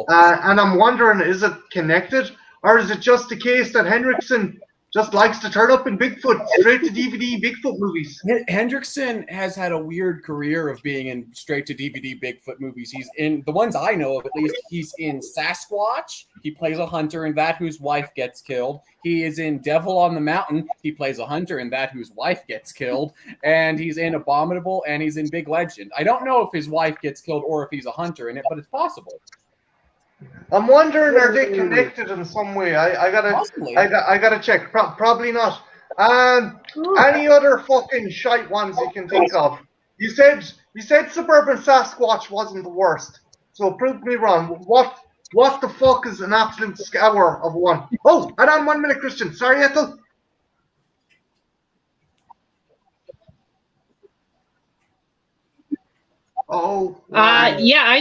And I'm wondering, is it connected? Or is it just the case that Henriksen just likes to turn up in Bigfoot, straight to DVD Bigfoot movies? Hendrickson has had a weird career of being in straight to DVD Bigfoot movies. He's in the ones I know of, at least. He's in Sasquatch. He plays a hunter in that whose wife gets killed. He is in Devil on the Mountain. He plays a hunter in that whose wife gets killed. And he's in Abominable, and he's in Big Legend. I don't know if his wife gets killed or if he's a hunter in it, but it's possible. I'm wondering, are they connected in some way? I gotta check. Probably not. Any other fucking shite ones you can think of? You said Suburban Sasquatch wasn't the worst, so prove me wrong. What the fuck is an absolute scour of one? Oh, hold on 1 minute, Christian. Sorry, Ethel. Oh. Yeah, I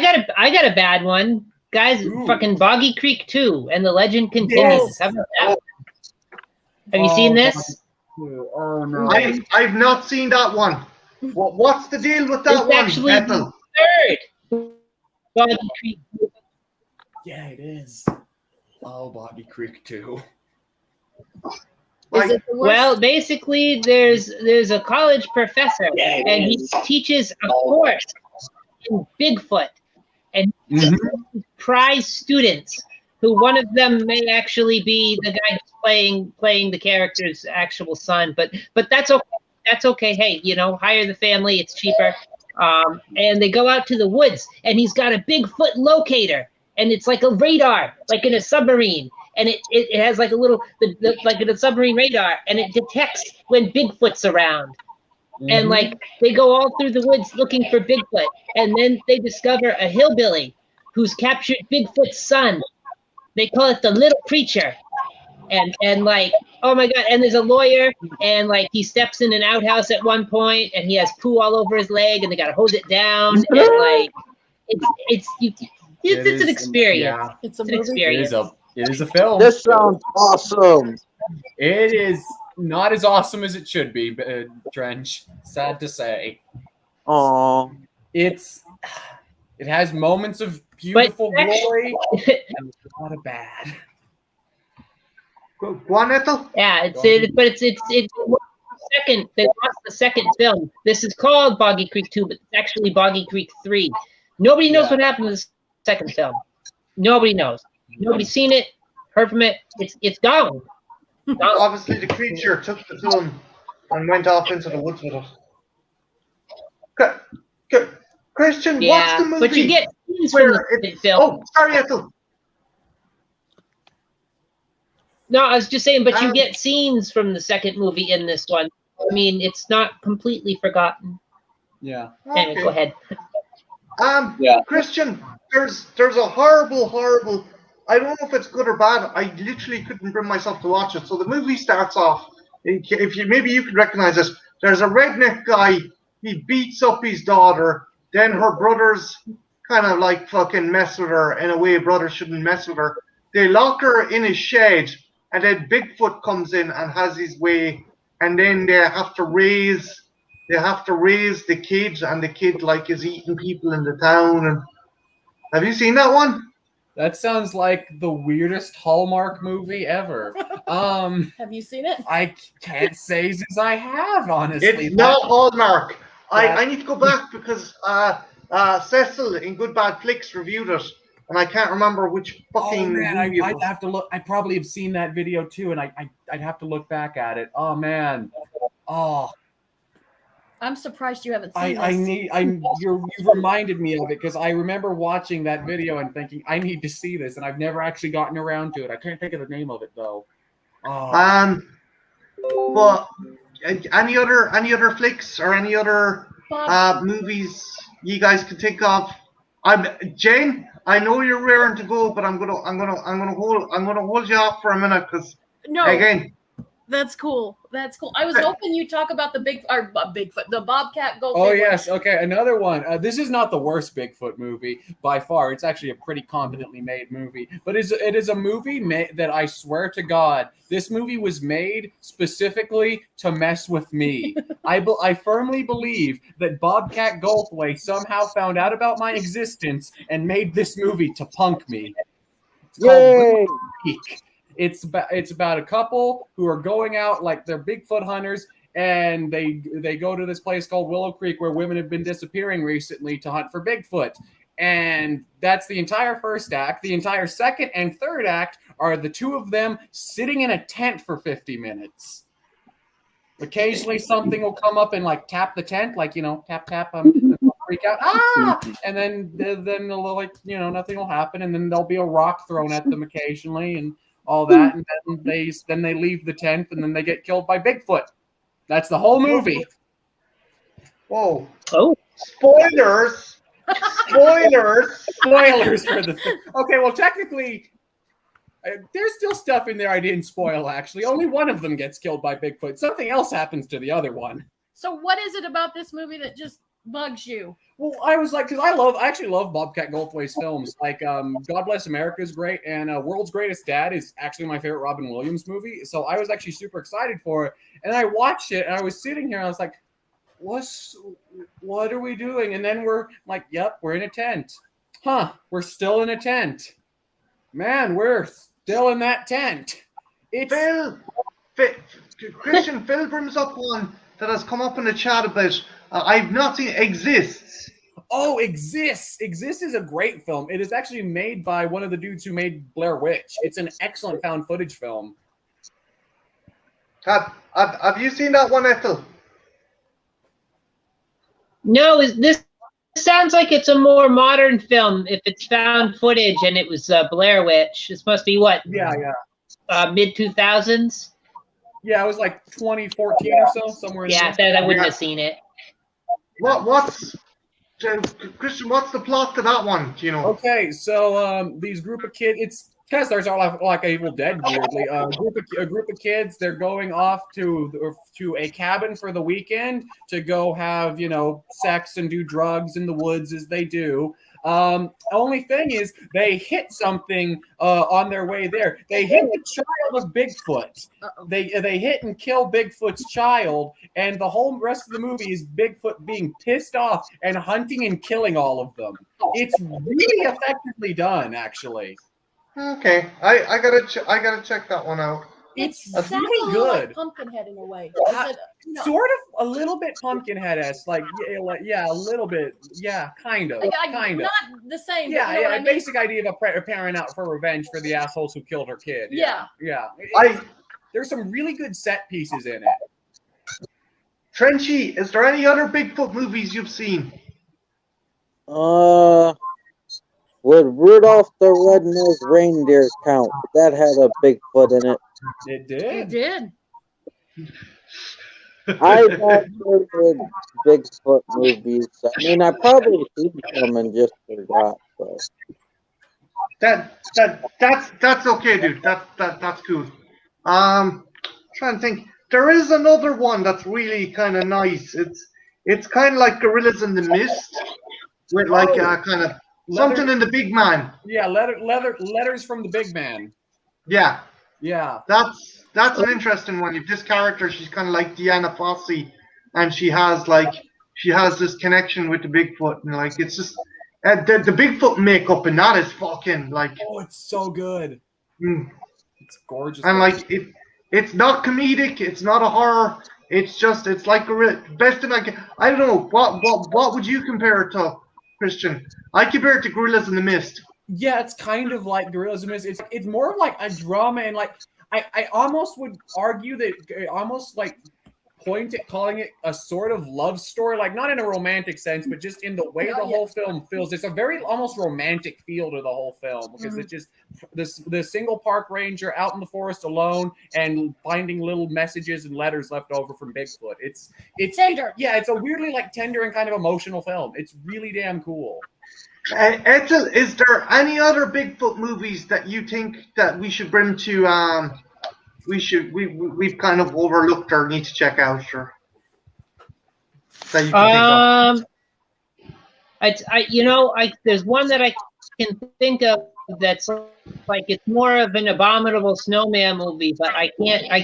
got a bad one. Guys, fucking Boggy Creek 2, and the legend continues. How about that? Have you seen this? Oh, no. I've not seen that one. What's the deal with that It's one, actually Ethel? the third. Boggy Creek. Yeah, it is. Oh, Bobby Creek too. Is it the worst? Well, basically, there's a college professor, and he teaches a course in Bigfoot, and prize students, who one of them may actually be the guy who's playing the character's actual son, but that's okay. That's okay. Hey, hire the family; it's cheaper. And they go out to the woods, and he's got a Bigfoot locator, and it's like a radar, like in a submarine, and it has like a little like in a submarine radar, and it detects when Bigfoot's around. And like they go all through the woods looking for Bigfoot, and then they discover a hillbilly who's captured Bigfoot's son. They call it the little creature, and like, oh my god, and there's a lawyer, and like he steps in an outhouse at one point, and he has poo all over his leg, and they gotta hose it down, and like it's an experience. Yeah, It's a It's an movie. experience. it is a film. This sounds awesome. It is not as awesome as it should be, Trench. Sad to say. Oh, It has moments of beautiful glory and a lot of bad. Go on, Ethel. Yeah, it's second. They lost the second film. This is called Boggy Creek 2, but it's actually Boggy Creek 3. Nobody knows what happened to the second film. Nobody knows. Nobody's seen it, heard from it. It's gone. Obviously, the creature took the film and went off into the woods with it. Christian, what's Yeah, the movie? but you get scenes from where the it- second film. Oh, sorry, Ethel. No, I was just saying, but you Um, get scenes from the second movie in this one. I mean, it's not completely forgotten. Yeah. Anyway, go ahead. Yeah. Christian, there's a horrible. I don't know if it's good or bad. I literally couldn't bring myself to watch it. So the movie starts off. If you maybe you could recognize this. There's a redneck guy. He beats up his daughter. Then her brothers kind of like fucking mess with her in a way brothers shouldn't mess with her. They lock her in a shed, and then Bigfoot comes in and has his way. And then they have to raise the kid, and the kid like is eating people in the town. And have you seen that one? That sounds like the weirdest Hallmark movie ever. Have you seen it? I can't say as I have, honestly. It's not Hallmark. I need to go back because Cecil in Good Bad Flicks reviewed it, and I can't remember which Oh fucking man, movie it I'd was. have to look. I probably have seen that video too, and I'd have to look back at it. Oh man. Oh, I'm surprised you haven't seen you've reminded me of it because I remember watching that video and thinking I need to see this, and I've never actually gotten around to it. I can't think of the name of it though. Oh. But any other flicks or any other Bob, movies you guys can think of? Jane. I know you're raring to go, but I'm gonna hold you off for a minute because no, again. that's cool. That's cool. I was hoping you'd talk about the Bigfoot, the Bobcat Goldthwait. Oh yes, okay, another one. This is not the worst Bigfoot movie by far. It's actually a pretty competently made movie, but it is a movie that I swear to God, this movie was made specifically to mess with me. I firmly believe that Bobcat Goldthwait somehow found out about my existence and made this movie to punk me. It's called yay! Peak. It's about a couple who are going out like they're Bigfoot hunters, and they go to this place called Willow Creek where women have been disappearing recently to hunt for Bigfoot. And that's the entire first act. The entire second and third act are the two of them sitting in a tent for 50 minutes. Occasionally something will come up and like tap the tent, like, tap, freak out, and then they'll like, nothing will happen, and then there'll be a rock thrown at them occasionally and all that, and then they leave the tent, and then they get killed by Bigfoot. That's the whole movie. Whoa! Oh, Spoilers! Spoilers for the film. Okay, well, technically, there's still stuff in there I didn't spoil, actually. Only one of them gets killed by Bigfoot. Something else happens to the other one. So what is it about this movie that just bugs you? Well, I was like, because I actually love Bobcat Goldthwait's films. Like, God Bless America is great, and World's Greatest Dad is actually my favorite Robin Williams movie. So I was actually super excited for it, and I watched it, and I was sitting here, and I was like, what are we doing? And then we're like, yep, we're in a tent. Huh, we're still in a tent. Man, we're still in that tent. It's Christian, Phil brings up one that has come up in the chat a bit. I've not seen Exists. Oh, Exists. Exists is a great film. It is actually made by one of the dudes who made Blair Witch. It's an excellent found footage film. Have you seen that one, Ethel? no, this sounds like it's a more modern film. If it's found footage and it was Blair Witch, this must be what? Yeah. Mid 2000s. Yeah, it was like 2014 or so, somewhere in Yeah, there. I wouldn't have seen it. Christian, what's the plot to that one? Do you know? Okay, so these group of kids, kind of starts out like Evil Dead weirdly. A group of kids, they're going off to a cabin for the weekend to go have, sex and do drugs in the woods as they do. Only thing is they hit something on their way there. They hit the child of Bigfoot. They hit and kill Bigfoot's child, and the whole rest of the movie is Bigfoot being pissed off and hunting and killing all of them. It's really effectively done, actually. Okay, I gotta check that one out. It's That's sounds really a little good. like Pumpkinhead in a way. Sort of a little bit Pumpkinhead-esque, yeah, a little bit, yeah, kind of. Not the same. Yeah, but you know what I mean? basic idea of a parent out for revenge for the assholes who killed her kid. Yeah. There's some really good set pieces in it. Trenchy, is there any other Bigfoot movies you've seen? Would Rudolph the Red-Nosed Reindeer count? That had a Bigfoot in it. It did. It did. I've had good Bigfoot movies. I mean, I probably seen some and just forgot. But That's okay, dude. That's cool. Trying to think. There is another one that's really kind of nice. It's kind of like Gorillas in the Mist, with like kind of something in the Big Man. Yeah, letters from the Big Man. Yeah. Yeah. That's an interesting one. If this character, she's kind of like Deanna Fossey, and she has this connection with the Bigfoot, and like it's just the Bigfoot makeup and that is fucking like. Oh, it's so good. It's gorgeous. And like it's not comedic. It's not a horror. It's like best thing I don't know what would you compare it to, Christian? I compare it to Gorillas in the Mist. Yeah, it's kind of like Gorillas in the Mist. It's more of like a drama, and like I almost would argue that almost like point at calling it a sort of love story, like not in a romantic sense, but just in the way the whole film feels. It's a very almost romantic feel to the whole film because it's just the single park ranger out in the forest alone and finding little messages and letters left over from Bigfoot. It's tender. It's a weirdly like tender and kind of emotional film. It's really damn cool. Edsel, is there any other Bigfoot movies that you think that we should bring to we've kind of overlooked or need to check out, sure? That you can think of? There's one that I can think of that's like it's more of an Abominable Snowman movie, but I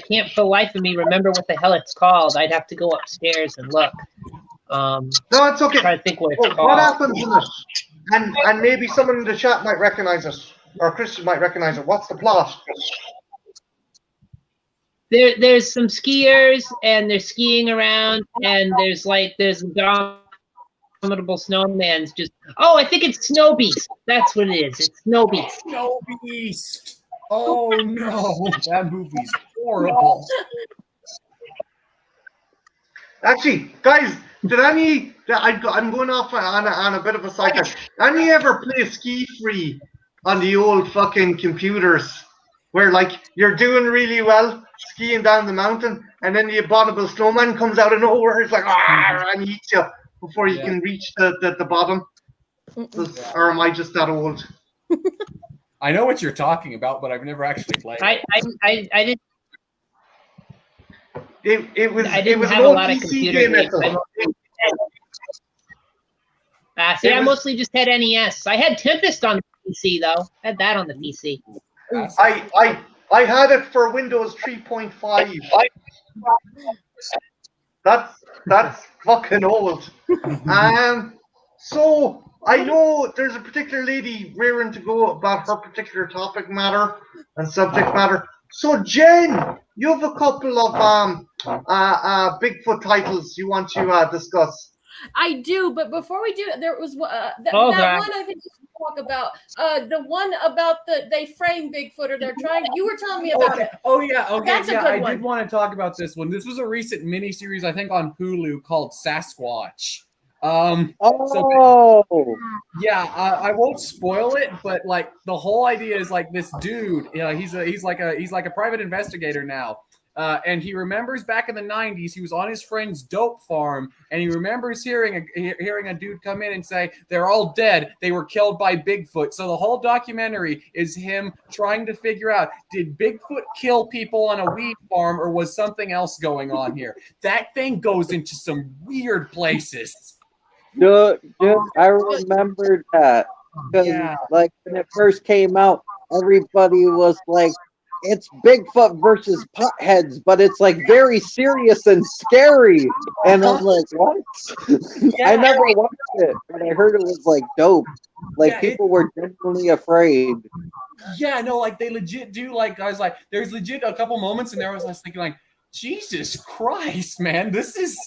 can't for the life of me remember what the hell it's called. I'd have to go upstairs and look. No, it's okay. Try to think what it's called. What happens in it? And maybe someone in the chat might recognize it, or Christian might recognize it. What's the plot? There's some skiers and they're skiing around, and there's Abominable Snowman's just. Oh, I think it's Snow Beast. That's what it is. It's Snow Beast. Snow Beast. Oh no, that movie's horrible. Actually, guys, I'm going off on a bit of a cycle. Any ever play Ski Free on the old fucking computers where like you're doing really well skiing down the mountain and then the Abominable Snowman comes out of nowhere? It's like and eats you before you can reach the bottom. Or am I just that old? I know what you're talking about, but I've never actually played. I didn't. It was. I didn't it was have a lot of PC computer game, games. Ethel. I mostly just had NES. I had Tempest on the PC though. I had that on the PC. I had it for Windows 3.5. That's fucking old. So I know there's a particular lady rearing to go about her particular topic matter and subject matter. So Jen, you have a couple of Bigfoot titles you want to discuss. I do, but before we do, there was that God. one I think you should talk about. The one about they frame Bigfoot or they're trying. You were telling me about it. Oh yeah, okay. That's a good I one. did want to talk about this one. This was a recent miniseries, I think, on Hulu called Sasquatch. I won't spoil it, but like the whole idea is like this dude, he's like a private investigator now, And he remembers back in the 90s, he was on his friend's dope farm, and he remembers hearing a dude come in and say, they're all dead. They were killed by Bigfoot. So the whole documentary is him trying to figure out, did Bigfoot kill people on a weed farm, or was something else going on here? That thing goes into some weird places. Dude, I remember that. Because, Yeah. like, when it first came out, everybody was like, it's Bigfoot versus potheads, but it's like very serious and scary. And I'm like, what? I never watched it, but I heard it was like dope. Like people were genuinely afraid. Yeah, no, like they legit do. Like I was like, there's legit a couple moments in there. I was thinking, like, Jesus Christ, man, this is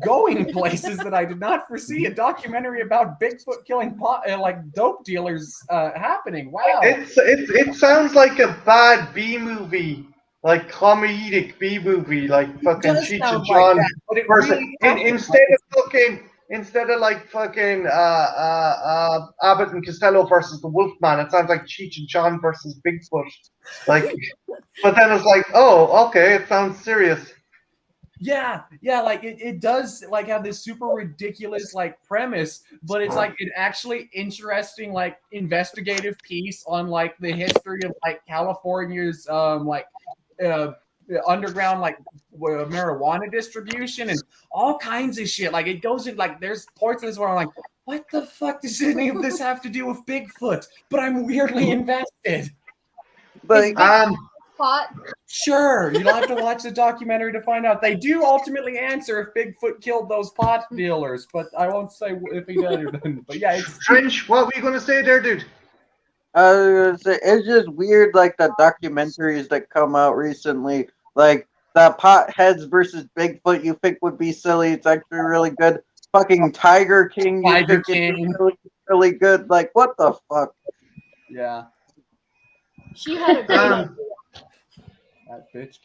going places that I did not foresee. A documentary about Bigfoot killing dope dealers happening. Wow. It sounds like a bad B movie, like comedic B movie, like fucking Cheech and Chong. That, but it really instead of like fucking Abbott and Costello versus the Wolfman, it sounds like Cheech and Chong versus Bigfoot. Like, but then it's like, oh, okay, it sounds serious. Yeah, like it does like have this super ridiculous like premise, but it's like an actually interesting like investigative piece on like the history of like California's underground like marijuana distribution and all kinds of shit. Like it goes in like there's parts of this where I'm like, what the fuck does any of this have to do with Bigfoot? But I'm weirdly invested. But Pot. Sure, you'll have to watch the documentary to find out. They do ultimately answer if Bigfoot killed those pot dealers, but I won't say if he did or didn't. But yeah, it's Trench, what were you gonna say there, dude? It's just weird, like the documentaries that come out recently, like the potheads versus Bigfoot. You think would be silly? It's actually really good. Fucking Tiger King. Tiger King. Really, really good. Like what the fuck? Yeah. She had a great idea. That bitch.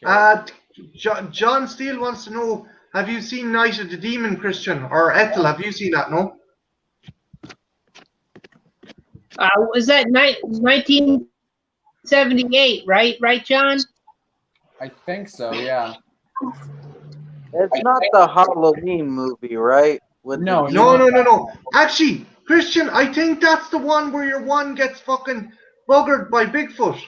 John Steele wants to know: have you seen Night of the Demon, Christian or Ethel? Have you seen that? No. Was that 1978? Right, John? I think so. Yeah. It's not the Halloween movie, right? No. Actually, Christian, I think that's the one where your one gets fucking buggered by Bigfoot.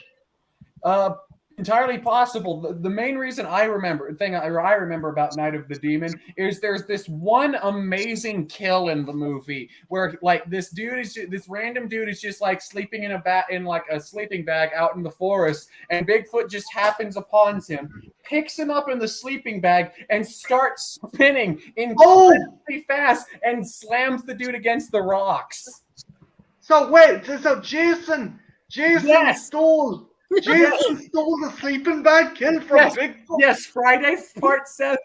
Entirely possible. The main reason I remember about Night of the Demon is there's this one amazing kill in the movie where like this random dude is just like sleeping in a sleeping bag out in the forest, and Bigfoot just happens upon him, picks him up in the sleeping bag, and starts spinning incredibly fast and slams the dude against the rocks. So wait, Jason Yes. stole the sleeping bag kill from Bigfoot. Yes, Friday Part 7.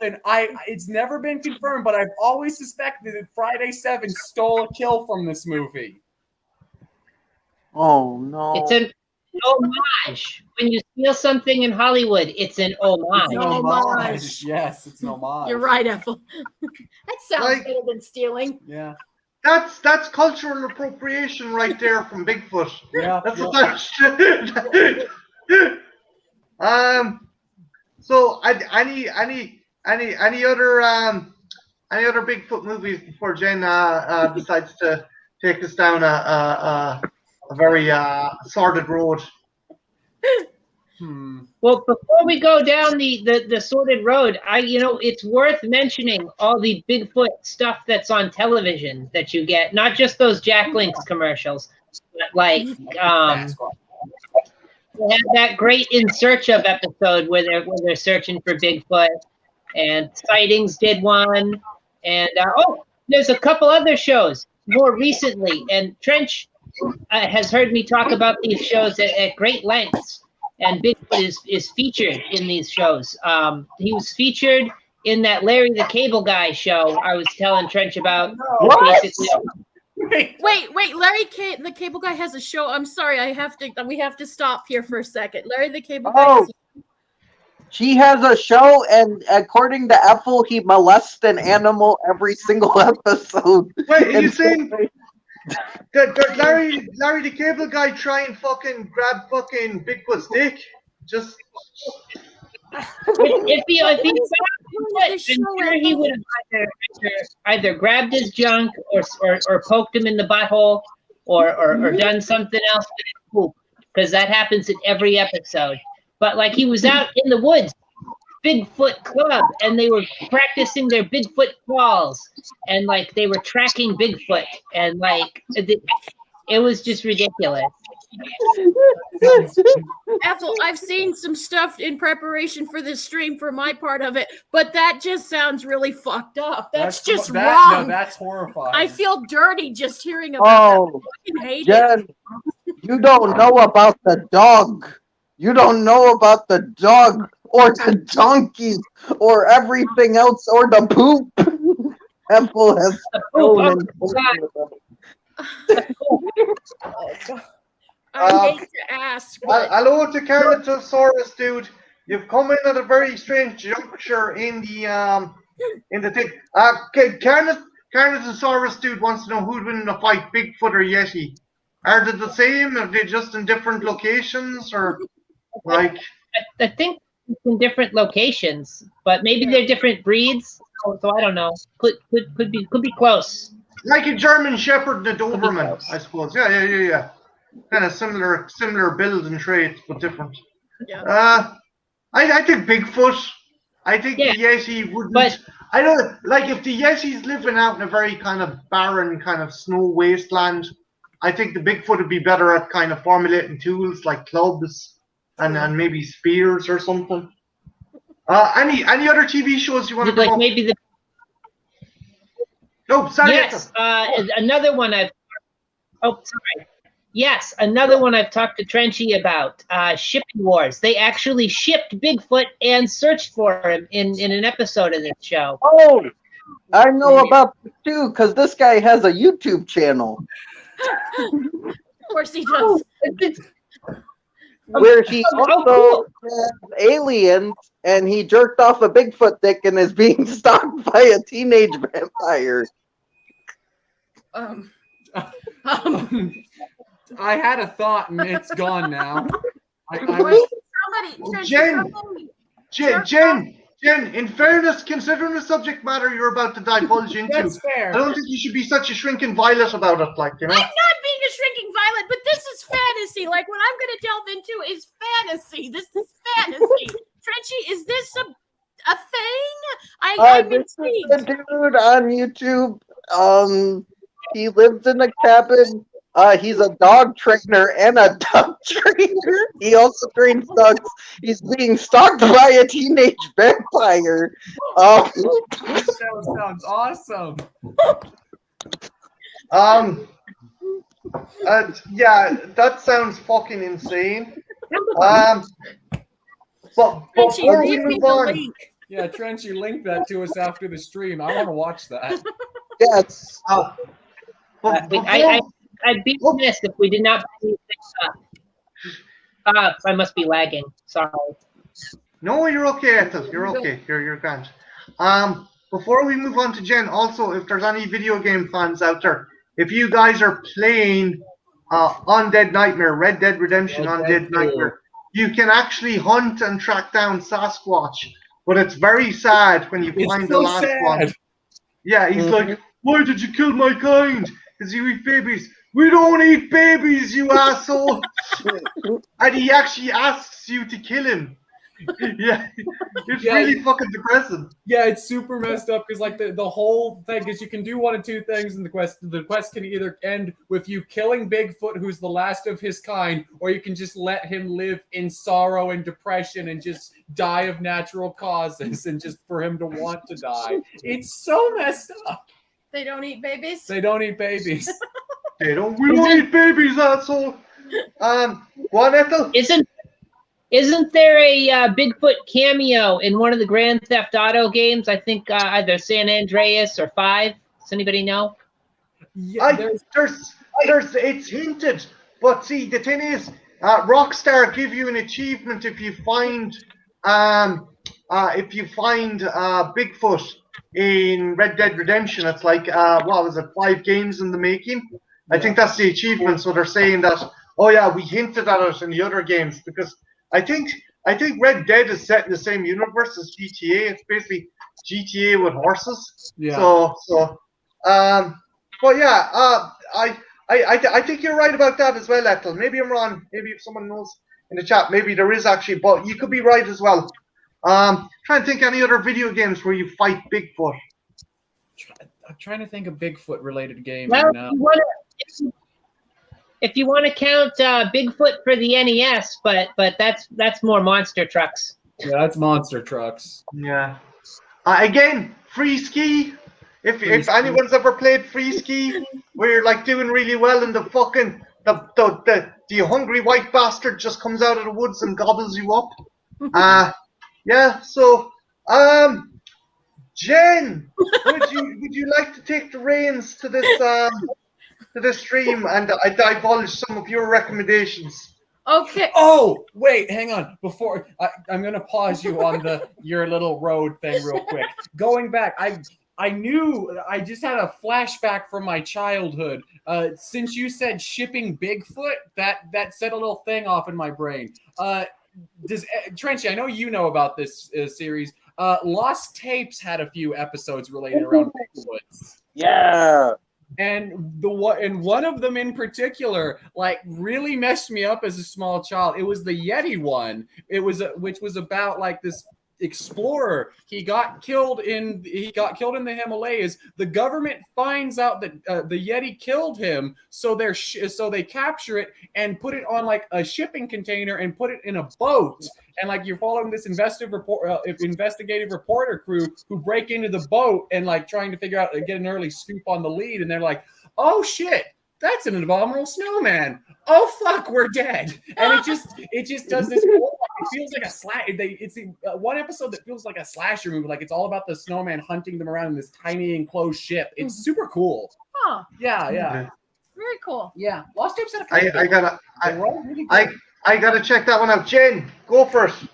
It's never been confirmed, but I've always suspected that Friday 7 stole a kill from this movie. Oh no! It's an homage. When you steal something in Hollywood, it's an homage. It's an homage. Yes, it's an homage. You're right, Ethel. That sounds better than stealing. Yeah. That's cultural appropriation right there from Bigfoot. Yeah. That's what that shit. So any other Bigfoot movies before Jen decides to take us down a very sordid road? Well, before we go down the sordid road, it's worth mentioning all the Bigfoot stuff that's on television that you get, not just those Jack Links commercials, but like they have that great In Search Of episode where they're searching for Bigfoot, and Sightings did one, and there's a couple other shows more recently, and Trench has heard me talk about these shows at great lengths. And Bigfoot is featured in these shows. He was featured in that Larry the Cable Guy show I was telling Trench about. What? Wait, Larry the Cable Guy has a show. I'm sorry, we have to stop here for a second. Larry the Cable Guy She has a show, and according to Ethel, he molests an animal every single episode. Wait, are you saying did Larry the Cable Guy try and fucking grab fucking Bigfoot's dick? Just If he found Bigfoot, I'm sure he would have either grabbed his junk or poked him in the butthole or done something else with his poop, because that happens in every episode. But like he was out in the woods, Bigfoot Club, and they were practicing their Bigfoot calls, and like they were tracking Bigfoot, and like it was just ridiculous. Ethel, I've seen some stuff in preparation for this stream for my part of it, but that just sounds really fucked up. That's just wrong. No, that's horrifying. I feel dirty just hearing about that. I fucking hate Jen, it. you don't know about the dog. You don't know about the dog or the donkeys or everything else or the poop. Ethel has stolen. Oh, God. I hate to ask. But... Hello to Carnotaurus, dude. You've come in at a very strange juncture in the thing. Okay, Carnotaurus, dude, wants to know who'd win in a fight, Bigfoot or Yeti. Are they the same? Are they just in different locations, or like? I think it's in different locations, but maybe they're different breeds. So I don't know. Could be close. Like a German Shepherd and a Doberman, I suppose. Yeah. Kind of similar build and traits, but different. Yeah. I think Bigfoot. I think the Yeti wouldn't. But, I don't like if the Yeti's living out in a very kind of barren, kind of snow wasteland. I think the Bigfoot would be better at kind of formulating tools like clubs and maybe spears or something. Any other TV shows you want to like maybe the. Oh, sorry. Yes, another one I've. Oh, sorry. Yes, another one I've talked to Trenchy about. Shipping Wars. They actually shipped Bigfoot and searched for him in an episode of this show. Oh, I know about this too, because this guy has a YouTube channel. Of course he does. Where he also has aliens, and he jerked off a Bigfoot dick and is being stalked by a teenage vampire. I had a thought and it's gone now. Jen, in fairness, considering the subject matter you're about to divulge into, that's fair. I don't think you should be such a shrinking violet about it, like, you know? I'm not being a shrinking violet, but this is fantasy. Like, what I'm going to delve into is fantasy. This is fantasy. Trenchy, is this a thing? I'm this is a dude on YouTube. He lives in a cabin. He's a dog trainer and a dog trainer. He also trains dogs. He's being stalked by a teenage vampire. This sounds awesome. Yeah, that sounds fucking insane. But before we move on, yeah, Trenchy, link that to us after the stream. I want to watch that. Yes. I'd be remiss if we did not bring things up. I must be lagging. Sorry. No, you're okay, Ethel. You're okay. You're grand. Before we move on to Jen, also, if there's any video game fans out there, if you guys are playing Undead Nightmare, Red Dead Redemption Undead Nightmare, you can actually hunt and track down Sasquatch, but it's very sad when you find the last one. Yeah, he's like, why did you kill my kind? Because you eat babies. We don't eat babies, you asshole. And he actually asks you to kill him. Yeah, it's really fucking depressing. Yeah, it's super messed up because like the whole thing is you can do one of two things in the quest. The quest can either end with you killing Bigfoot, who's the last of his kind, or you can just let him live in sorrow and depression and just die of natural causes and just for him to want to die. It's so messed up. They don't eat babies? They don't eat babies. We don't eat babies, asshole. What, Ethel? Isn't there a Bigfoot cameo in one of the Grand Theft Auto games? I think either San Andreas or 5. Does anybody know? Yeah, there's it's hinted, but see, the thing is, Rockstar give you an achievement if you find Bigfoot in Red Dead Redemption. It's like what was it, 5 games in the making? I think that's the achievement. So they're saying that, oh yeah, we hinted at it in the other games because I think I think Red Dead is set in the same universe as GTA. It's basically GTA with horses. Yeah. But yeah, I think you're right about that as well, Ethel. Maybe I'm wrong. Maybe if someone knows in the chat, maybe there is actually, but you could be right as well. Trying to think any other video games where you fight Bigfoot. I'm trying to think of Bigfoot related games. Well, now. if you want to count Bigfoot for the NES, but that's more monster trucks. Yeah, that's monster trucks. Yeah. Again, free ski. If anyone's ever played free ski, where you're like doing really well and the fucking the hungry white bastard just comes out of the woods and gobbles you up. Yeah. So, Jen, would you like to take the reins to this stream and I divulge some of your recommendations? Okay. Oh, wait, hang on. Before I'm gonna pause you on your little road thing real quick. Going back, I knew I just had a flashback from my childhood. Since you said shipping Bigfoot, that set a little thing off in my brain. Trenchy, I know you know about this series. Lost Tapes had a few episodes related around Bigfoot. Yeah. And one of them in particular, like, really messed me up as a small child. It was the Yeti one. Which was about like this explorer. He got killed in the Himalayas. The government finds out that the Yeti killed him, so they capture it and put it on like a shipping container and put it in a boat. And like you're following this investigative reporter crew who break into the boat and like trying to figure out, get an early scoop on the lead. And they're like, "Oh shit, that's an abominable snowman. Oh fuck, we're dead." And it just does this. It feels like a slash. It's one episode that feels like a slasher movie. Like it's all about the snowman hunting them around in this tiny enclosed ship. It's super cool. Huh. Yeah. Very cool. Yeah. Lost Tapes had a I gotta check that one out. Jen, go first.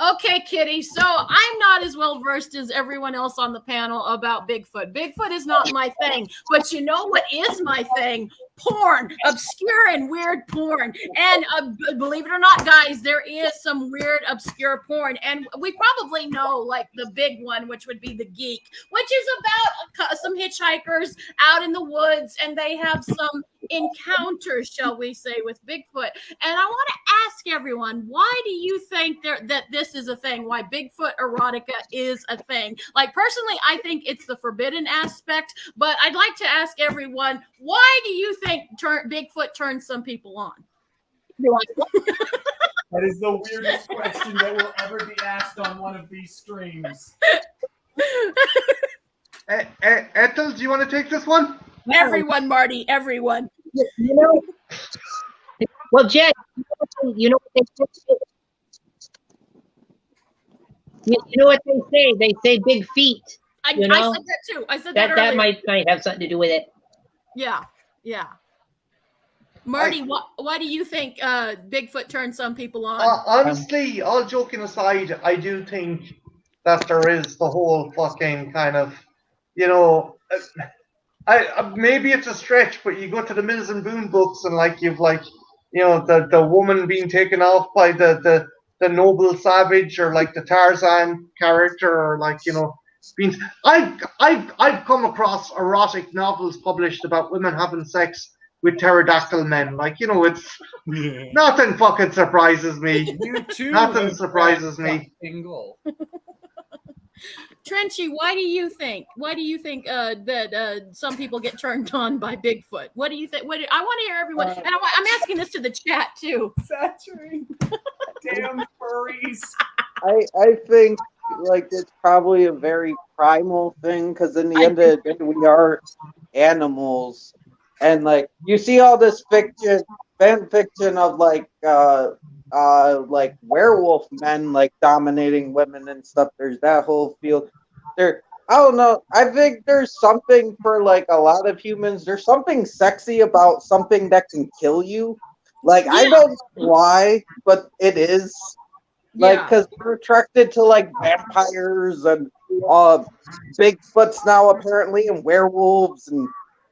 Okay, Kitty. So I'm not as well versed as everyone else on the panel about Bigfoot. Bigfoot is not my thing. But you know what is my thing? Porn, obscure and weird porn. And believe it or not, guys, there is some weird, obscure porn. And we probably know like the big one, which would be The Geek, which is about some hitchhikers out in the woods, and they have some encounters, shall we say, with Bigfoot. And I want to ask everyone, why do you think that this is a thing? Why Bigfoot erotica is a thing? Like, personally, I think it's the forbidden aspect, but I'd like to ask everyone, why do you think Bigfoot turns some people on? That is the weirdest question that will ever be asked on one of these streams. Ethel, do you want to take this one? Everyone, Marty, everyone. You know, well, Jen, you know what they say? You know what they say? They say big feet. I said that too. I said that earlier. That might have something to do with it. Yeah. Marty, why do you think Bigfoot turns some people on? Honestly, all joking aside, I do think that there is the whole fucking kind of, maybe it's a stretch, but you go to the Mills and Boone books and like you've like, the woman being taken off by the noble savage, or like the Tarzan character, or like being. I've come across erotic novels published about women having sex with pterodactyl men. Like it's nothing fucking surprises me. You too. Nothing surprises me. Trenchy, why do you think that some people get turned on by Bigfoot? What do you think? I want to hear everyone, and I'm asking this to the chat too. Saturating. Damn furries. I think like it's probably a very primal thing, because in the end of the day, we are animals, and like you see all this fan fiction of like werewolf men like dominating women and stuff. There's that whole field there. I don't know. I think there's something for like a lot of humans. There's something sexy about something that can kill you. Like I don't know why, but it is. Like, because we're attracted to like vampires and Bigfoots now apparently, and werewolves, and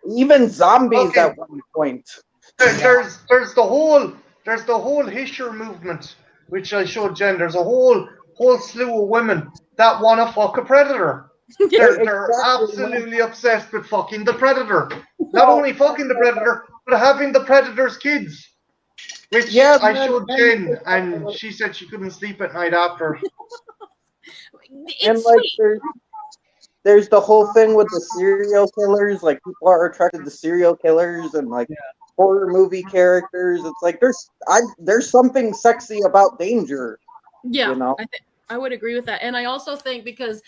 even zombies at one point. There's the whole Hisher movement, which I showed Jen. There's a whole slew of women that want to fuck a predator. They're absolutely obsessed with fucking the predator. Not only fucking the predator, but having the predator's kids. Which I showed Jen, and she said she couldn't sleep at night after. And like there's the whole thing with the serial killers. Like people are attracted to serial killers and like horror movie characters. It's like there's something sexy about danger. Yeah, you know? I would agree with that, and I also think because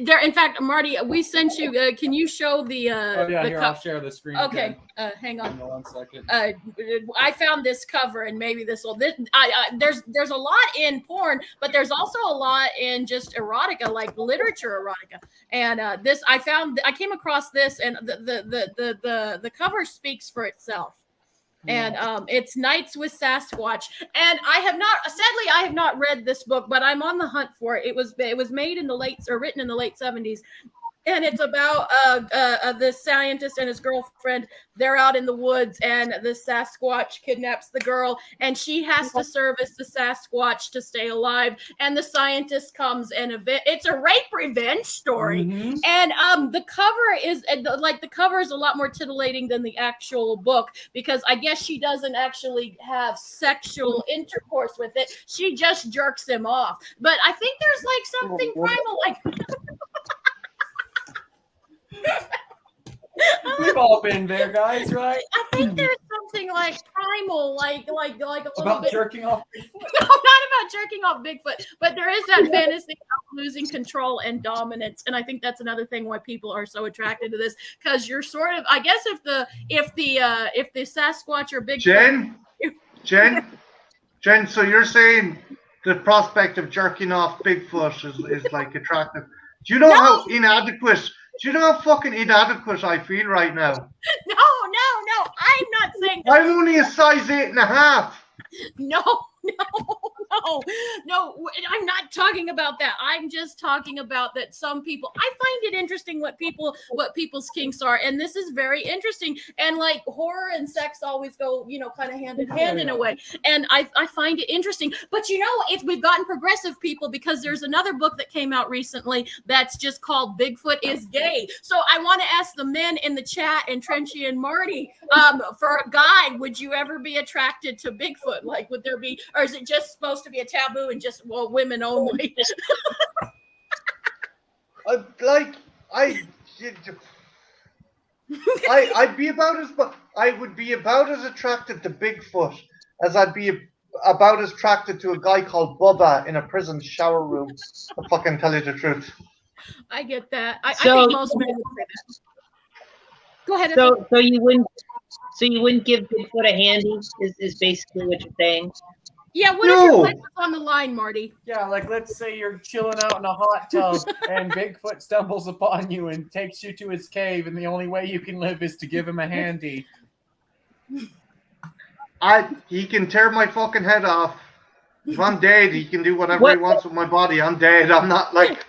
there, in fact, Marty, we sent you. Can you show the? I'll share the screen. Okay, hang on. 1 second. I found this cover, and maybe this will. There's a lot in porn, but there's also a lot in just erotica, like literature erotica. And this, I came across this, and the cover speaks for itself. And it's Nights with Sasquatch, and I have not read this book, but I'm on the hunt for it. It was made in written in the late 70s, and it's about this scientist and his girlfriend. They're out in the woods, and the Sasquatch kidnaps the girl, and she has to service the Sasquatch to stay alive. And the scientist comes, and it's a rape revenge story. Mm-hmm. And the cover is a lot more tittillating than the actual book, because I guess she doesn't actually have sexual intercourse with it. She just jerks him off. But I think there's like something primal, like. We've all been there, guys, right? I think there's something like primal, like a little about bit. jerking off Bigfoot. No, not about jerking off Bigfoot, but there is that fantasy of losing control and dominance, and I think that's another thing why people are so attracted to this, because you're sort of, I guess, if the Sasquatch or Bigfoot. Jen. So you're saying the prospect of jerking off Bigfoot is like attractive? Do you know how inadequate? Do you know how fucking inadequate I feel right now? No. I'm not saying that. I'm only a size 8.5. No. I'm not talking about that. I'm just talking about that some people, I find it interesting what people's kinks are. And this is very interesting. And like horror and sex always go, kind of hand in hand in a way. And I find it interesting. But we've gotten progressive people, because there's another book that came out recently that's just called Bigfoot is Gay. So I want to ask the men in the chat, and Trenchy and Marty, for a guide, would you ever be attracted to Bigfoot? Like, would there be, or is it just supposed to be a taboo and just women only? I'd be I would be about as attracted to Bigfoot as I'd be about as attracted to a guy called Bubba in a prison shower room. To fucking tell you the truth. I get that. I think most men would say that. Go ahead. So you wouldn't give Bigfoot a handy? Is basically what you're saying? Yeah, what if your life was on the line, Marty? Yeah, like let's say you're chilling out in a hot tub and Bigfoot stumbles upon you and takes you to his cave, and the only way you can live is to give him a handy. He can tear my fucking head off. If I'm dead, he can do whatever he wants with my body. I'm dead. I'm not like.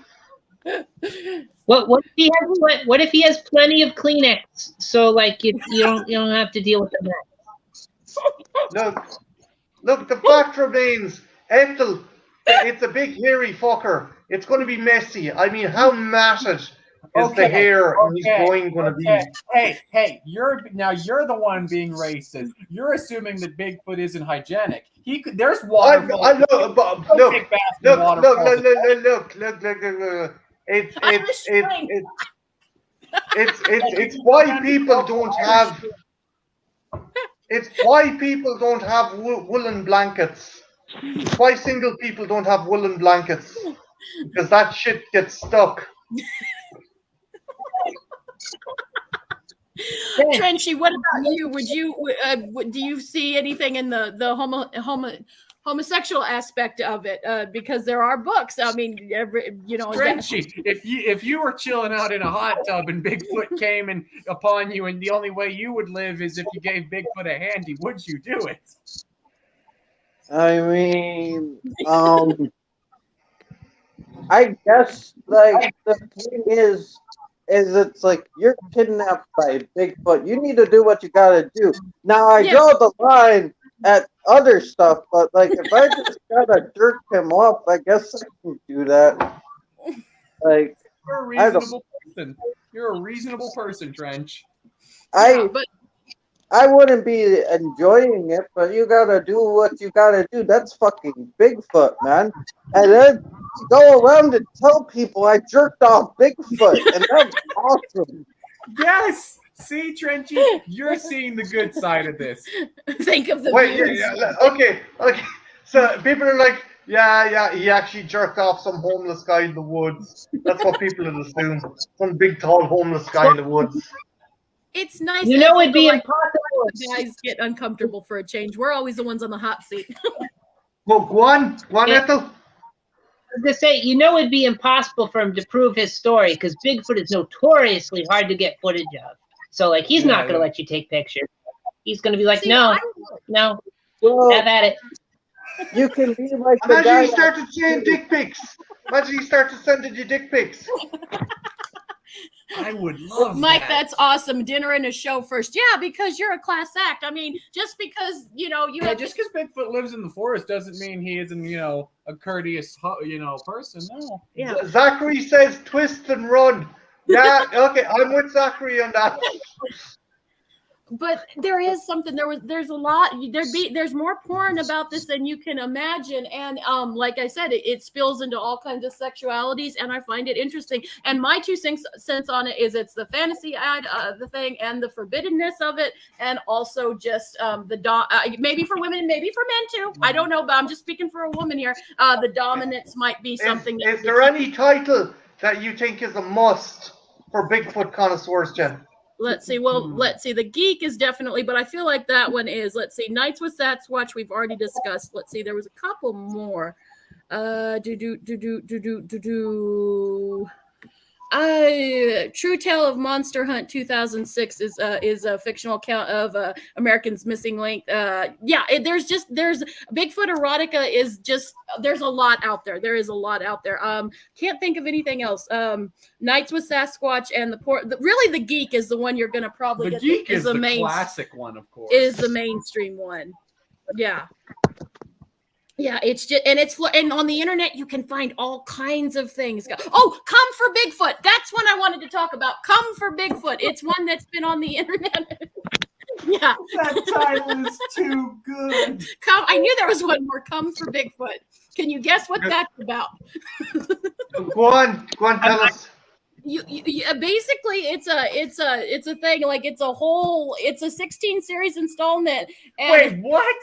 What if he has plenty of Kleenex? So like you don't have to deal with the mess. Look, the fact remains, Ethel, it's a big hairy fucker. It's going to be messy. I mean, how matted is the hair in his groin going to be? Hey, you're the one being racist. You're assuming that Bigfoot isn't hygienic. There's water. Look. It's why people don't have. It's why people don't have woolen blankets. It's why single people don't have woolen blankets, because that shit gets stuck. Trenchy, what about you? Would you do you see anything in the homosexual aspect of it? Because there are books. I mean, Trenchy, if you were chilling out in a hot tub and Bigfoot came upon you, and the only way you would live is if you gave Bigfoot a handy, would you do it? I mean, I guess like the thing is it's like you're kidnapped by Bigfoot. You need to do what you gotta do. Now I draw the line at other stuff, but like if I just gotta jerk him off, I guess I can do that. Like You're a I don't. reasonable person. You're a reasonable person, Trench. Yeah, I but I wouldn't be enjoying it, but you gotta do what you gotta do. That's fucking Bigfoot, man. And then go around and tell people I jerked off Bigfoot, and that's awesome. Yes. See, Trenchy, you're seeing the good side of this. think of the Wait, views. okay. So people are like, yeah, he actually jerked off some homeless guy in the woods. That's what people would assume. Some big, tall, homeless guy in the woods. It's nice. You know, as it'd be the impossible. guys get uncomfortable for a change. We're always the ones on the hot seat. Well, go on, Yeah. Ethel. I was gonna say, you know, it'd be impossible for him to prove his story because Bigfoot is notoriously hard to get footage of. So, like, he's not gonna let you take pictures. He's gonna be like, See, no, I- Well, have at it. you can be like the Imagine guy. he started saying dick pics. Imagine he started sending you dick pics. I would love Mike, that. that's awesome. Dinner and a show first. Yeah, because you're a class act. I mean, just because, you Yeah, have just because Bigfoot lives in the forest doesn't mean he isn't, a courteous, person. No. yeah. Zachary says twist and run. Yeah, okay, I'm with Zachary on that. But there is something. There's a lot. There's more porn about this than you can imagine. And like I said, it spills into all kinds of sexualities, and I find it interesting. And my 2 cents on it is it's the fantasy ad, the thing, and the forbiddenness of it, and also just maybe for women, maybe for men too. I don't know, but I'm just speaking for a woman here. The dominance might be something. Is there any title that you think is a must for Bigfoot connoisseurs, Jen? Let's see. Well, let's see. The Geek is definitely, but I feel like that one is. Let's see. Nights with Sasquatch we've already discussed. Let's see. There was a couple more. True Tale of Monster Hunt 2006 is a fictional account of Americans Missing Link. There's Bigfoot erotica is just there's a lot out there. There is a lot out there. Can't think of anything else. Nights with Sasquatch and really the Geek is the one you're gonna probably The get. Geek is the main classic one, of course. is the mainstream one. Yeah. Yeah, it's just and on the internet you can find all kinds of things. Oh, Come for Bigfoot. That's one I wanted to talk about. Come for Bigfoot. It's one that's been on the internet. Yeah. That title is too good. I knew there was one more. Come for Bigfoot. Can you guess what that's about? Go on, tell us. You basically it's a thing like it's a 16 series installment. And Wait, what?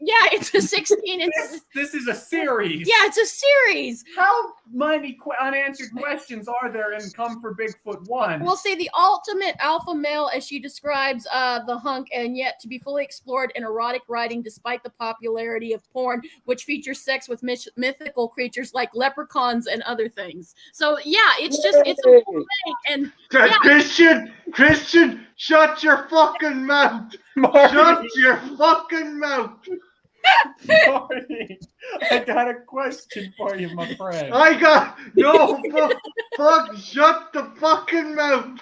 yeah, it's a 16. This is a series. Yeah, it's a series. How many unanswered questions are there in Come for Bigfoot 1? We'll say the ultimate alpha male, as she describes the hunk, and yet to be fully explored in erotic writing despite the popularity of porn, which features sex with mythical creatures like leprechauns and other things. So yeah, it's a whole thing. And yeah. Christian, shut your fucking mouth. Shut your fucking mouth. Marty, I got a question for you, my friend. Fuck, shut the fucking mouth.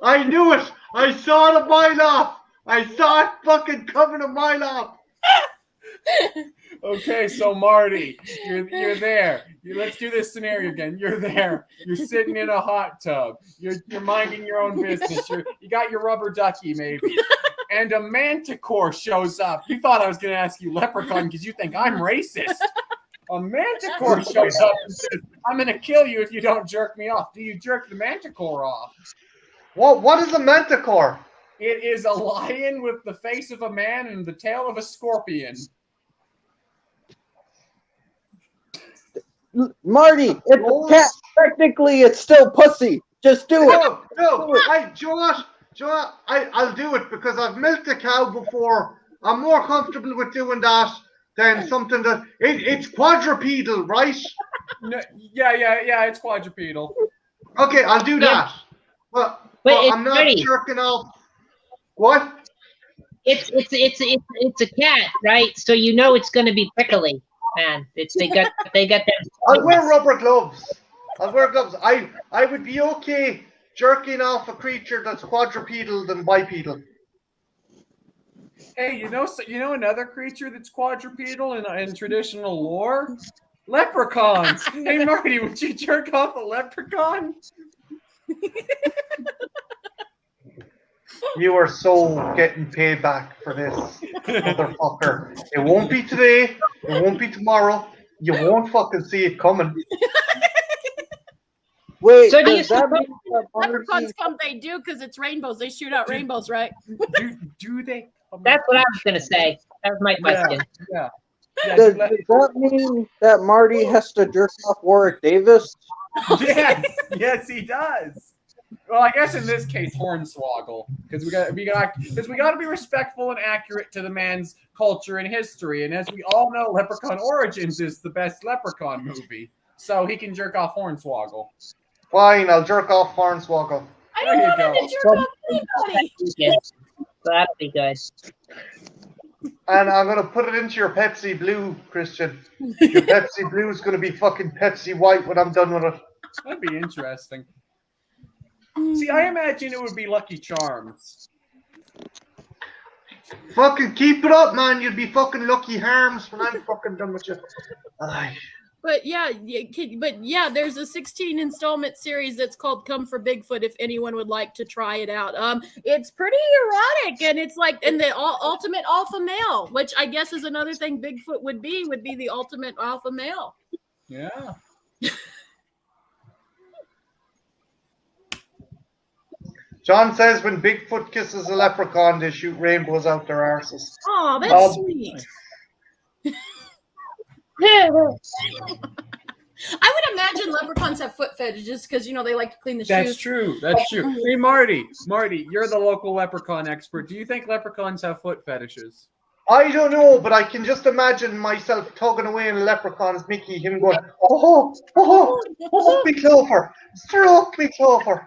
I knew it. I saw it a mile off. I saw it fucking coming a mile off. Okay, so Marty, you're there. Let's do this scenario again. You're there. You're sitting in a hot tub. You're minding your own business. You got your rubber ducky maybe. And a manticore shows up. You thought I was going to ask you leprechaun because you think I'm racist. A manticore shows up and says, I'm going to kill you if you don't jerk me off. Do you jerk the manticore off? What is a manticore? It is a lion with the face of a man and the tail of a scorpion. Marty, it's a cat. Technically, it's still pussy. Just do it. No. Joe, I'll do it because I've milked a cow before. I'm more comfortable with doing that than something that it's quadrupedal, right? No, yeah, it's quadrupedal. Okay, I'll do that. But I'm not jerking off. What? It's a cat, right? So you know it's going to be prickly, man. They got them. I'll wear rubber gloves. I would be okay jerking off a creature that's quadrupedal than bipedal. Hey, you know another creature that's quadrupedal in traditional lore? Leprechauns. Hey, Marty, would you jerk off a leprechaun? You are so getting paid back for this, motherfucker. It won't be today. It won't be tomorrow. You won't fucking see it coming. Wait, So do you does that suppose- mean that Leprechauns Marty, come, they do, because it's rainbows. They shoot out rainbows, right? Do they? That's what I was gonna say. That was my question. Yeah. does that mean that Marty has to jerk off Warwick Davis? Yes, he does. Well, I guess in this case, Hornswoggle, because we got to be respectful and accurate to the man's culture and history. And as we all know, Leprechaun Origins is the best Leprechaun movie, so he can jerk off Hornswoggle. Fine, I'll jerk off Hornswoggle. I There don't you want him go. to jerk off anybody. Yeah. So that'll be good. And I'm going to put it into your Pepsi Blue, Christian. Your Pepsi Blue is going to be fucking Pepsi White when I'm done with it. That'd be interesting. See, I imagine it would be Lucky Charms. Fucking keep it up, man. You'll be fucking Lucky Harms when I'm fucking done with you. Aye. But yeah, there's a 16 installment series that's called Come for Bigfoot if anyone would like to try it out. It's pretty erotic, and it's like the ultimate alpha male, which I guess is another thing Bigfoot would be the ultimate alpha male. Yeah. John says when Bigfoot kisses a leprechaun, they shoot rainbows out their arses. Oh, that's sweet. I would imagine leprechauns have foot fetishes because they like to clean the That's shoes. true. That's true. Hey, Marty, you're the local leprechaun expert. Do you think leprechauns have foot fetishes? I don't know, but I can just imagine myself tugging away in a leprechaun's Mickey, him going, oh, me Clover, stroke me Clover,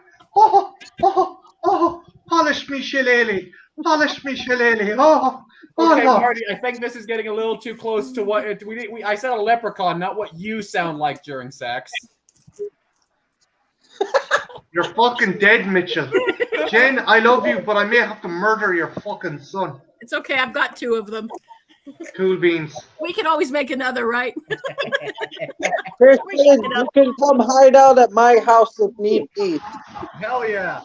polish me shillelagh, Okay, no. Marty, I think this is getting a little too close to what I said. A leprechaun, not what you sound like during sex. You're fucking dead, Mitchell. Jen, I love you, but I may have to murder your fucking son. It's okay. I've got 2 of them. Cool beans. We can always make another, right? Christian, you can come hide out at my house if need be. Hell yeah!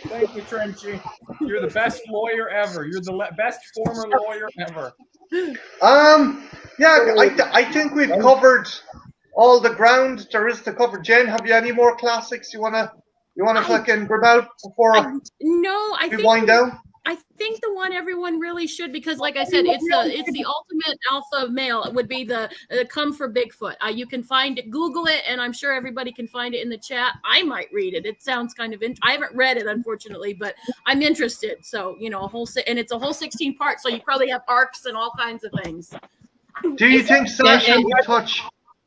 Thank you, Trenchy. You're the best lawyer ever. You're the best former lawyer ever. Yeah, I think we've covered all the ground there is to cover. Jen, have you any more classics you wanna fucking grab out before we wind down? I think the one everyone really should, because like I said, it's the ultimate alpha male. It would be the Come for Bigfoot. You can find it, Google it, and I'm sure everybody can find it in the chat. I might read it. It sounds kind of I haven't read it, unfortunately, but I'm interested. So, and it's a whole 16 parts, so you probably have arcs and all kinds of things. Do you think Sasha would touch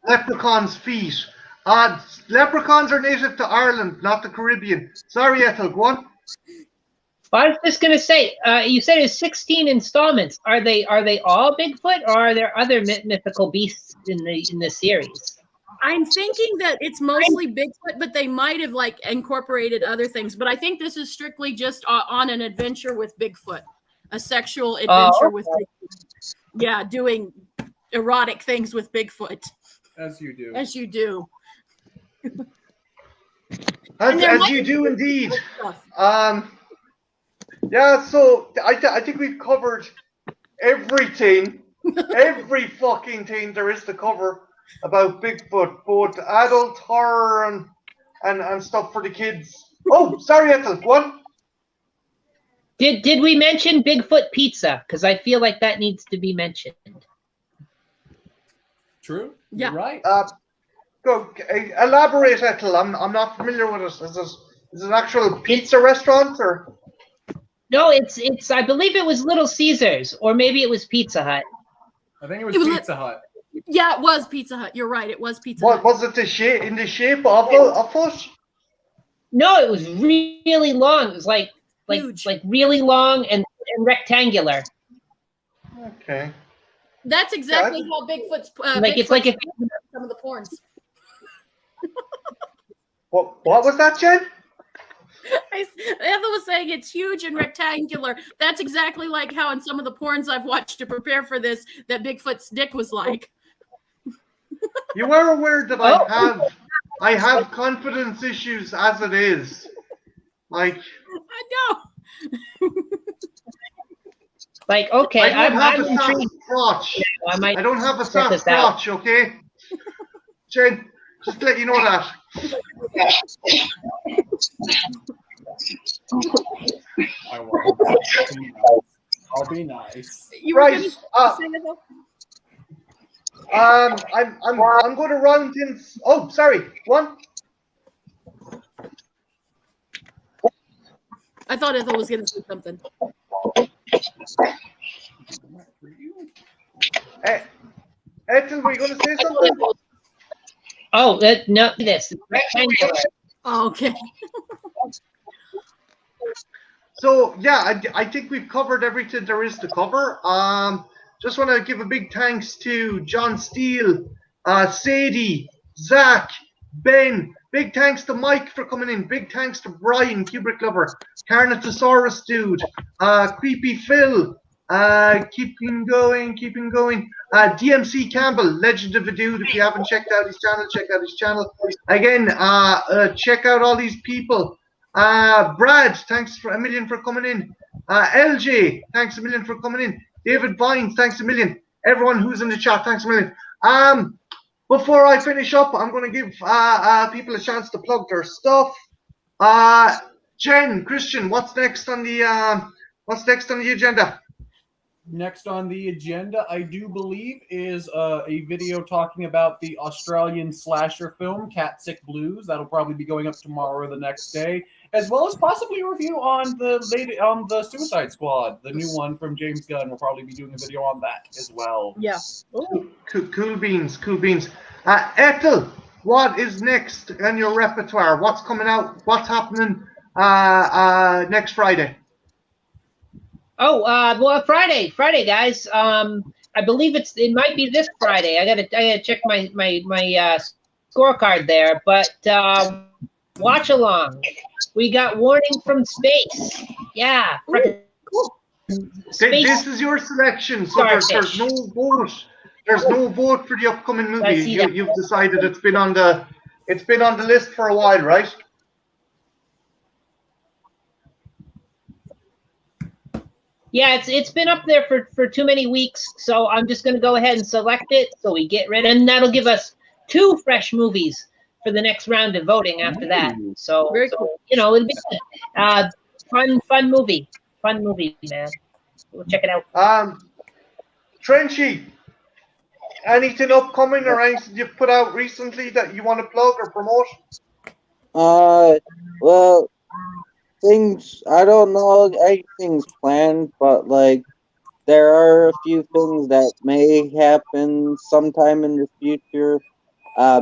Leprechaun's feet? Leprechauns are native to Ireland, not the Caribbean. Sorry, Ethel, go on. Well, I was just gonna say, you said it's 16 installments. Are they all Bigfoot, or are there other mythical beasts in the series? I'm thinking that it's mostly Bigfoot, but they might have incorporated other things. But I think this is strictly just on an adventure with Bigfoot, a sexual adventure with Bigfoot. Yeah, doing erotic things with Bigfoot. As you do. As you do. As you do indeed. Yeah, so I think we've covered everything, every fucking thing there is to cover about Bigfoot, both adult horror and stuff for the kids. Oh, sorry, Ethel, what? Did we mention Bigfoot pizza? Because I feel like that needs to be mentioned. True. Yeah. You're right. Go elaborate, Ethel. I'm not familiar with it. Is it an actual pizza restaurant or? No, it's. I believe it was Little Caesars, or maybe it was Pizza Hut. I think it was Pizza Hut. Yeah, it was Pizza Hut. You're right. It was Pizza What Hut. was it? In the shape of a foot? No, it was really long. It was like Huge. like really long and rectangular. Okay. That's exactly how Bigfoot's It's like if some of the porns. What was that, Jen? Ethel was saying it's huge and rectangular. That's exactly like how in some of the porns I've watched to prepare for this, that Bigfoot's dick was like. You are aware that I have confidence issues as it is. Like, I know. Like, okay, I don't have I'm a soft intrigued. crotch. I I don't have a check soft this out. crotch, okay? Jen, just to let you know that. I won't. I'll be nice. You were Right. going to say Ethel? I'm going to run things. Oh, sorry. One. I thought Ethel was going to say something. Ethel, were you going to say something? Oh, no, this rectangular. Oh, okay. So yeah, I think we've covered everything there is to cover. Just want to give a big thanks to John Steele, Sadie, Zach, Ben. Big thanks to Mike for coming in. Big thanks to Brian, Kubrick Lover, Carnotaurus Dude, Creepy Phil, keeping going. DMC Campbell, Legend of a Dude. If you haven't checked out his channel, check out his channel. Again, check out all these people. Brad, thanks a million for coming in. LJ, thanks a million for coming in. David Vines, thanks a million. Everyone who's in the chat, thanks a million. Before I finish up, I'm going to give people a chance to plug their stuff. Jen, Christian, what's next on the agenda? Next on the agenda, I do believe, is a video talking about the Australian slasher film Cat Sick Blues. That'll probably be going up tomorrow or the next day, as well as possibly a review on the Suicide Squad, the new one from James Gunn. We'll probably be doing a video on that as well. Yeah. Cool beans. Ethel, what is next in your repertoire? What's coming out? What's happening next Friday? Oh, well, Friday, guys. I believe it might be this Friday. I gotta check my scorecard there. But watch along. We got Warning from Space. Yeah. Cool. Space. This is your selection, so there's no vote. There's no vote for the upcoming movie. You've decided it's been on the list for a while, right? Yeah, it's been up there for too many weeks, so I'm just going to go ahead and select it so we get rid of it, and that'll give us 2 fresh movies for the next round of voting after that. So, Very cool. It'll be fun movie, man. We'll check it out. Trenchy, anything upcoming or anything you've put out recently that you want to plug or promote? Well, things, I don't know anything's planned, but like there are a few things that may happen sometime in the future.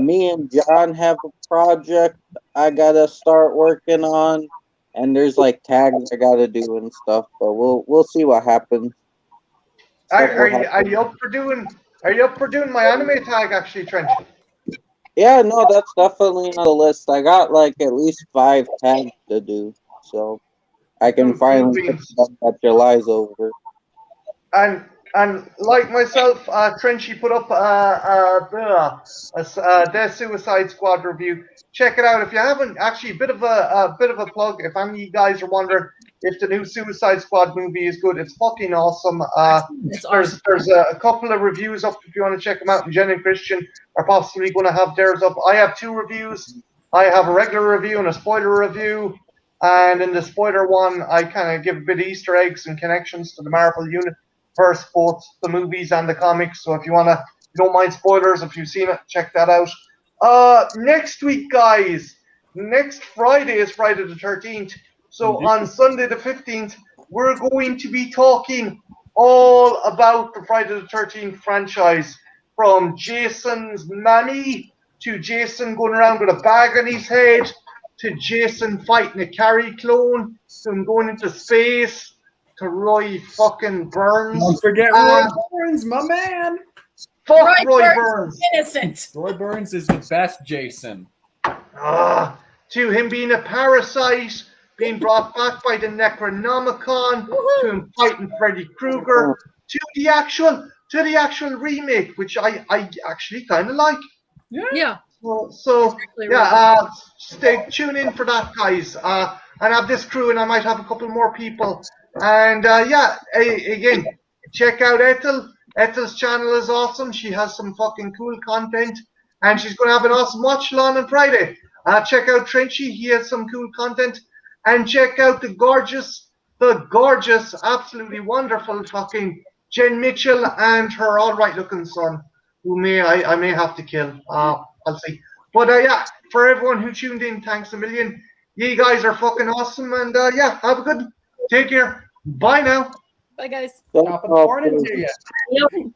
Me and John have a project I gotta start working on, and there's like tags I gotta do and stuff, but we'll see what happens. Are you up for doing my anime tag actually, Trench? Yeah, no, that's definitely on the list. I got like at least 5 tags to do, so I can finally get July's over. And like myself, Trenchy put up the Suicide Squad review. Check it out if you haven't. Actually, a bit of a plug. If any of you guys are wondering if the new Suicide Squad movie is good, it's fucking awesome. There's a couple of reviews up if you want to check them out. And Jen and Christian are possibly going to have theirs up. I have 2 reviews. I have a regular review and a spoiler review. And in the spoiler one, I kind of give a bit of Easter eggs and connections to the Marvel universe, both the movies and the comics. So if you don't mind spoilers, if you've seen it, check that out. Next week, guys, next Friday is Friday the 13th. So on Sunday the 15th, we're going to be talking all about the Friday the 13th franchise, from Jason's mammy to Jason going around with a bag on his head, to Jason fighting a Carrie clone, to him going into space, to Roy fucking Burns. Don't forget Roy Burns, my man. Fuck Roy Burns. Innocent. Roy Burns is the best Jason. To him being a parasite, being brought back by the Necronomicon, to him fighting Freddy Krueger, to the actual remake, which I actually kind of like. Yeah. So Exactly yeah, tune in for that, guys. And have this crew, and I might have a couple more people. And yeah, again, check out Ethel. Ethel's channel is awesome. She has some fucking cool content, and she's going to have an awesome watch along on Friday. Check out Trenchy. He has some cool content. And check out the gorgeous, absolutely wonderful fucking Jen Mitchell and her all right looking son, who I may have to kill. I'll see. But yeah, for everyone who tuned in, thanks a million. You guys are fucking awesome, and yeah, have a good. Take care. Bye now. Bye, guys. Top of the morning to you. Yep.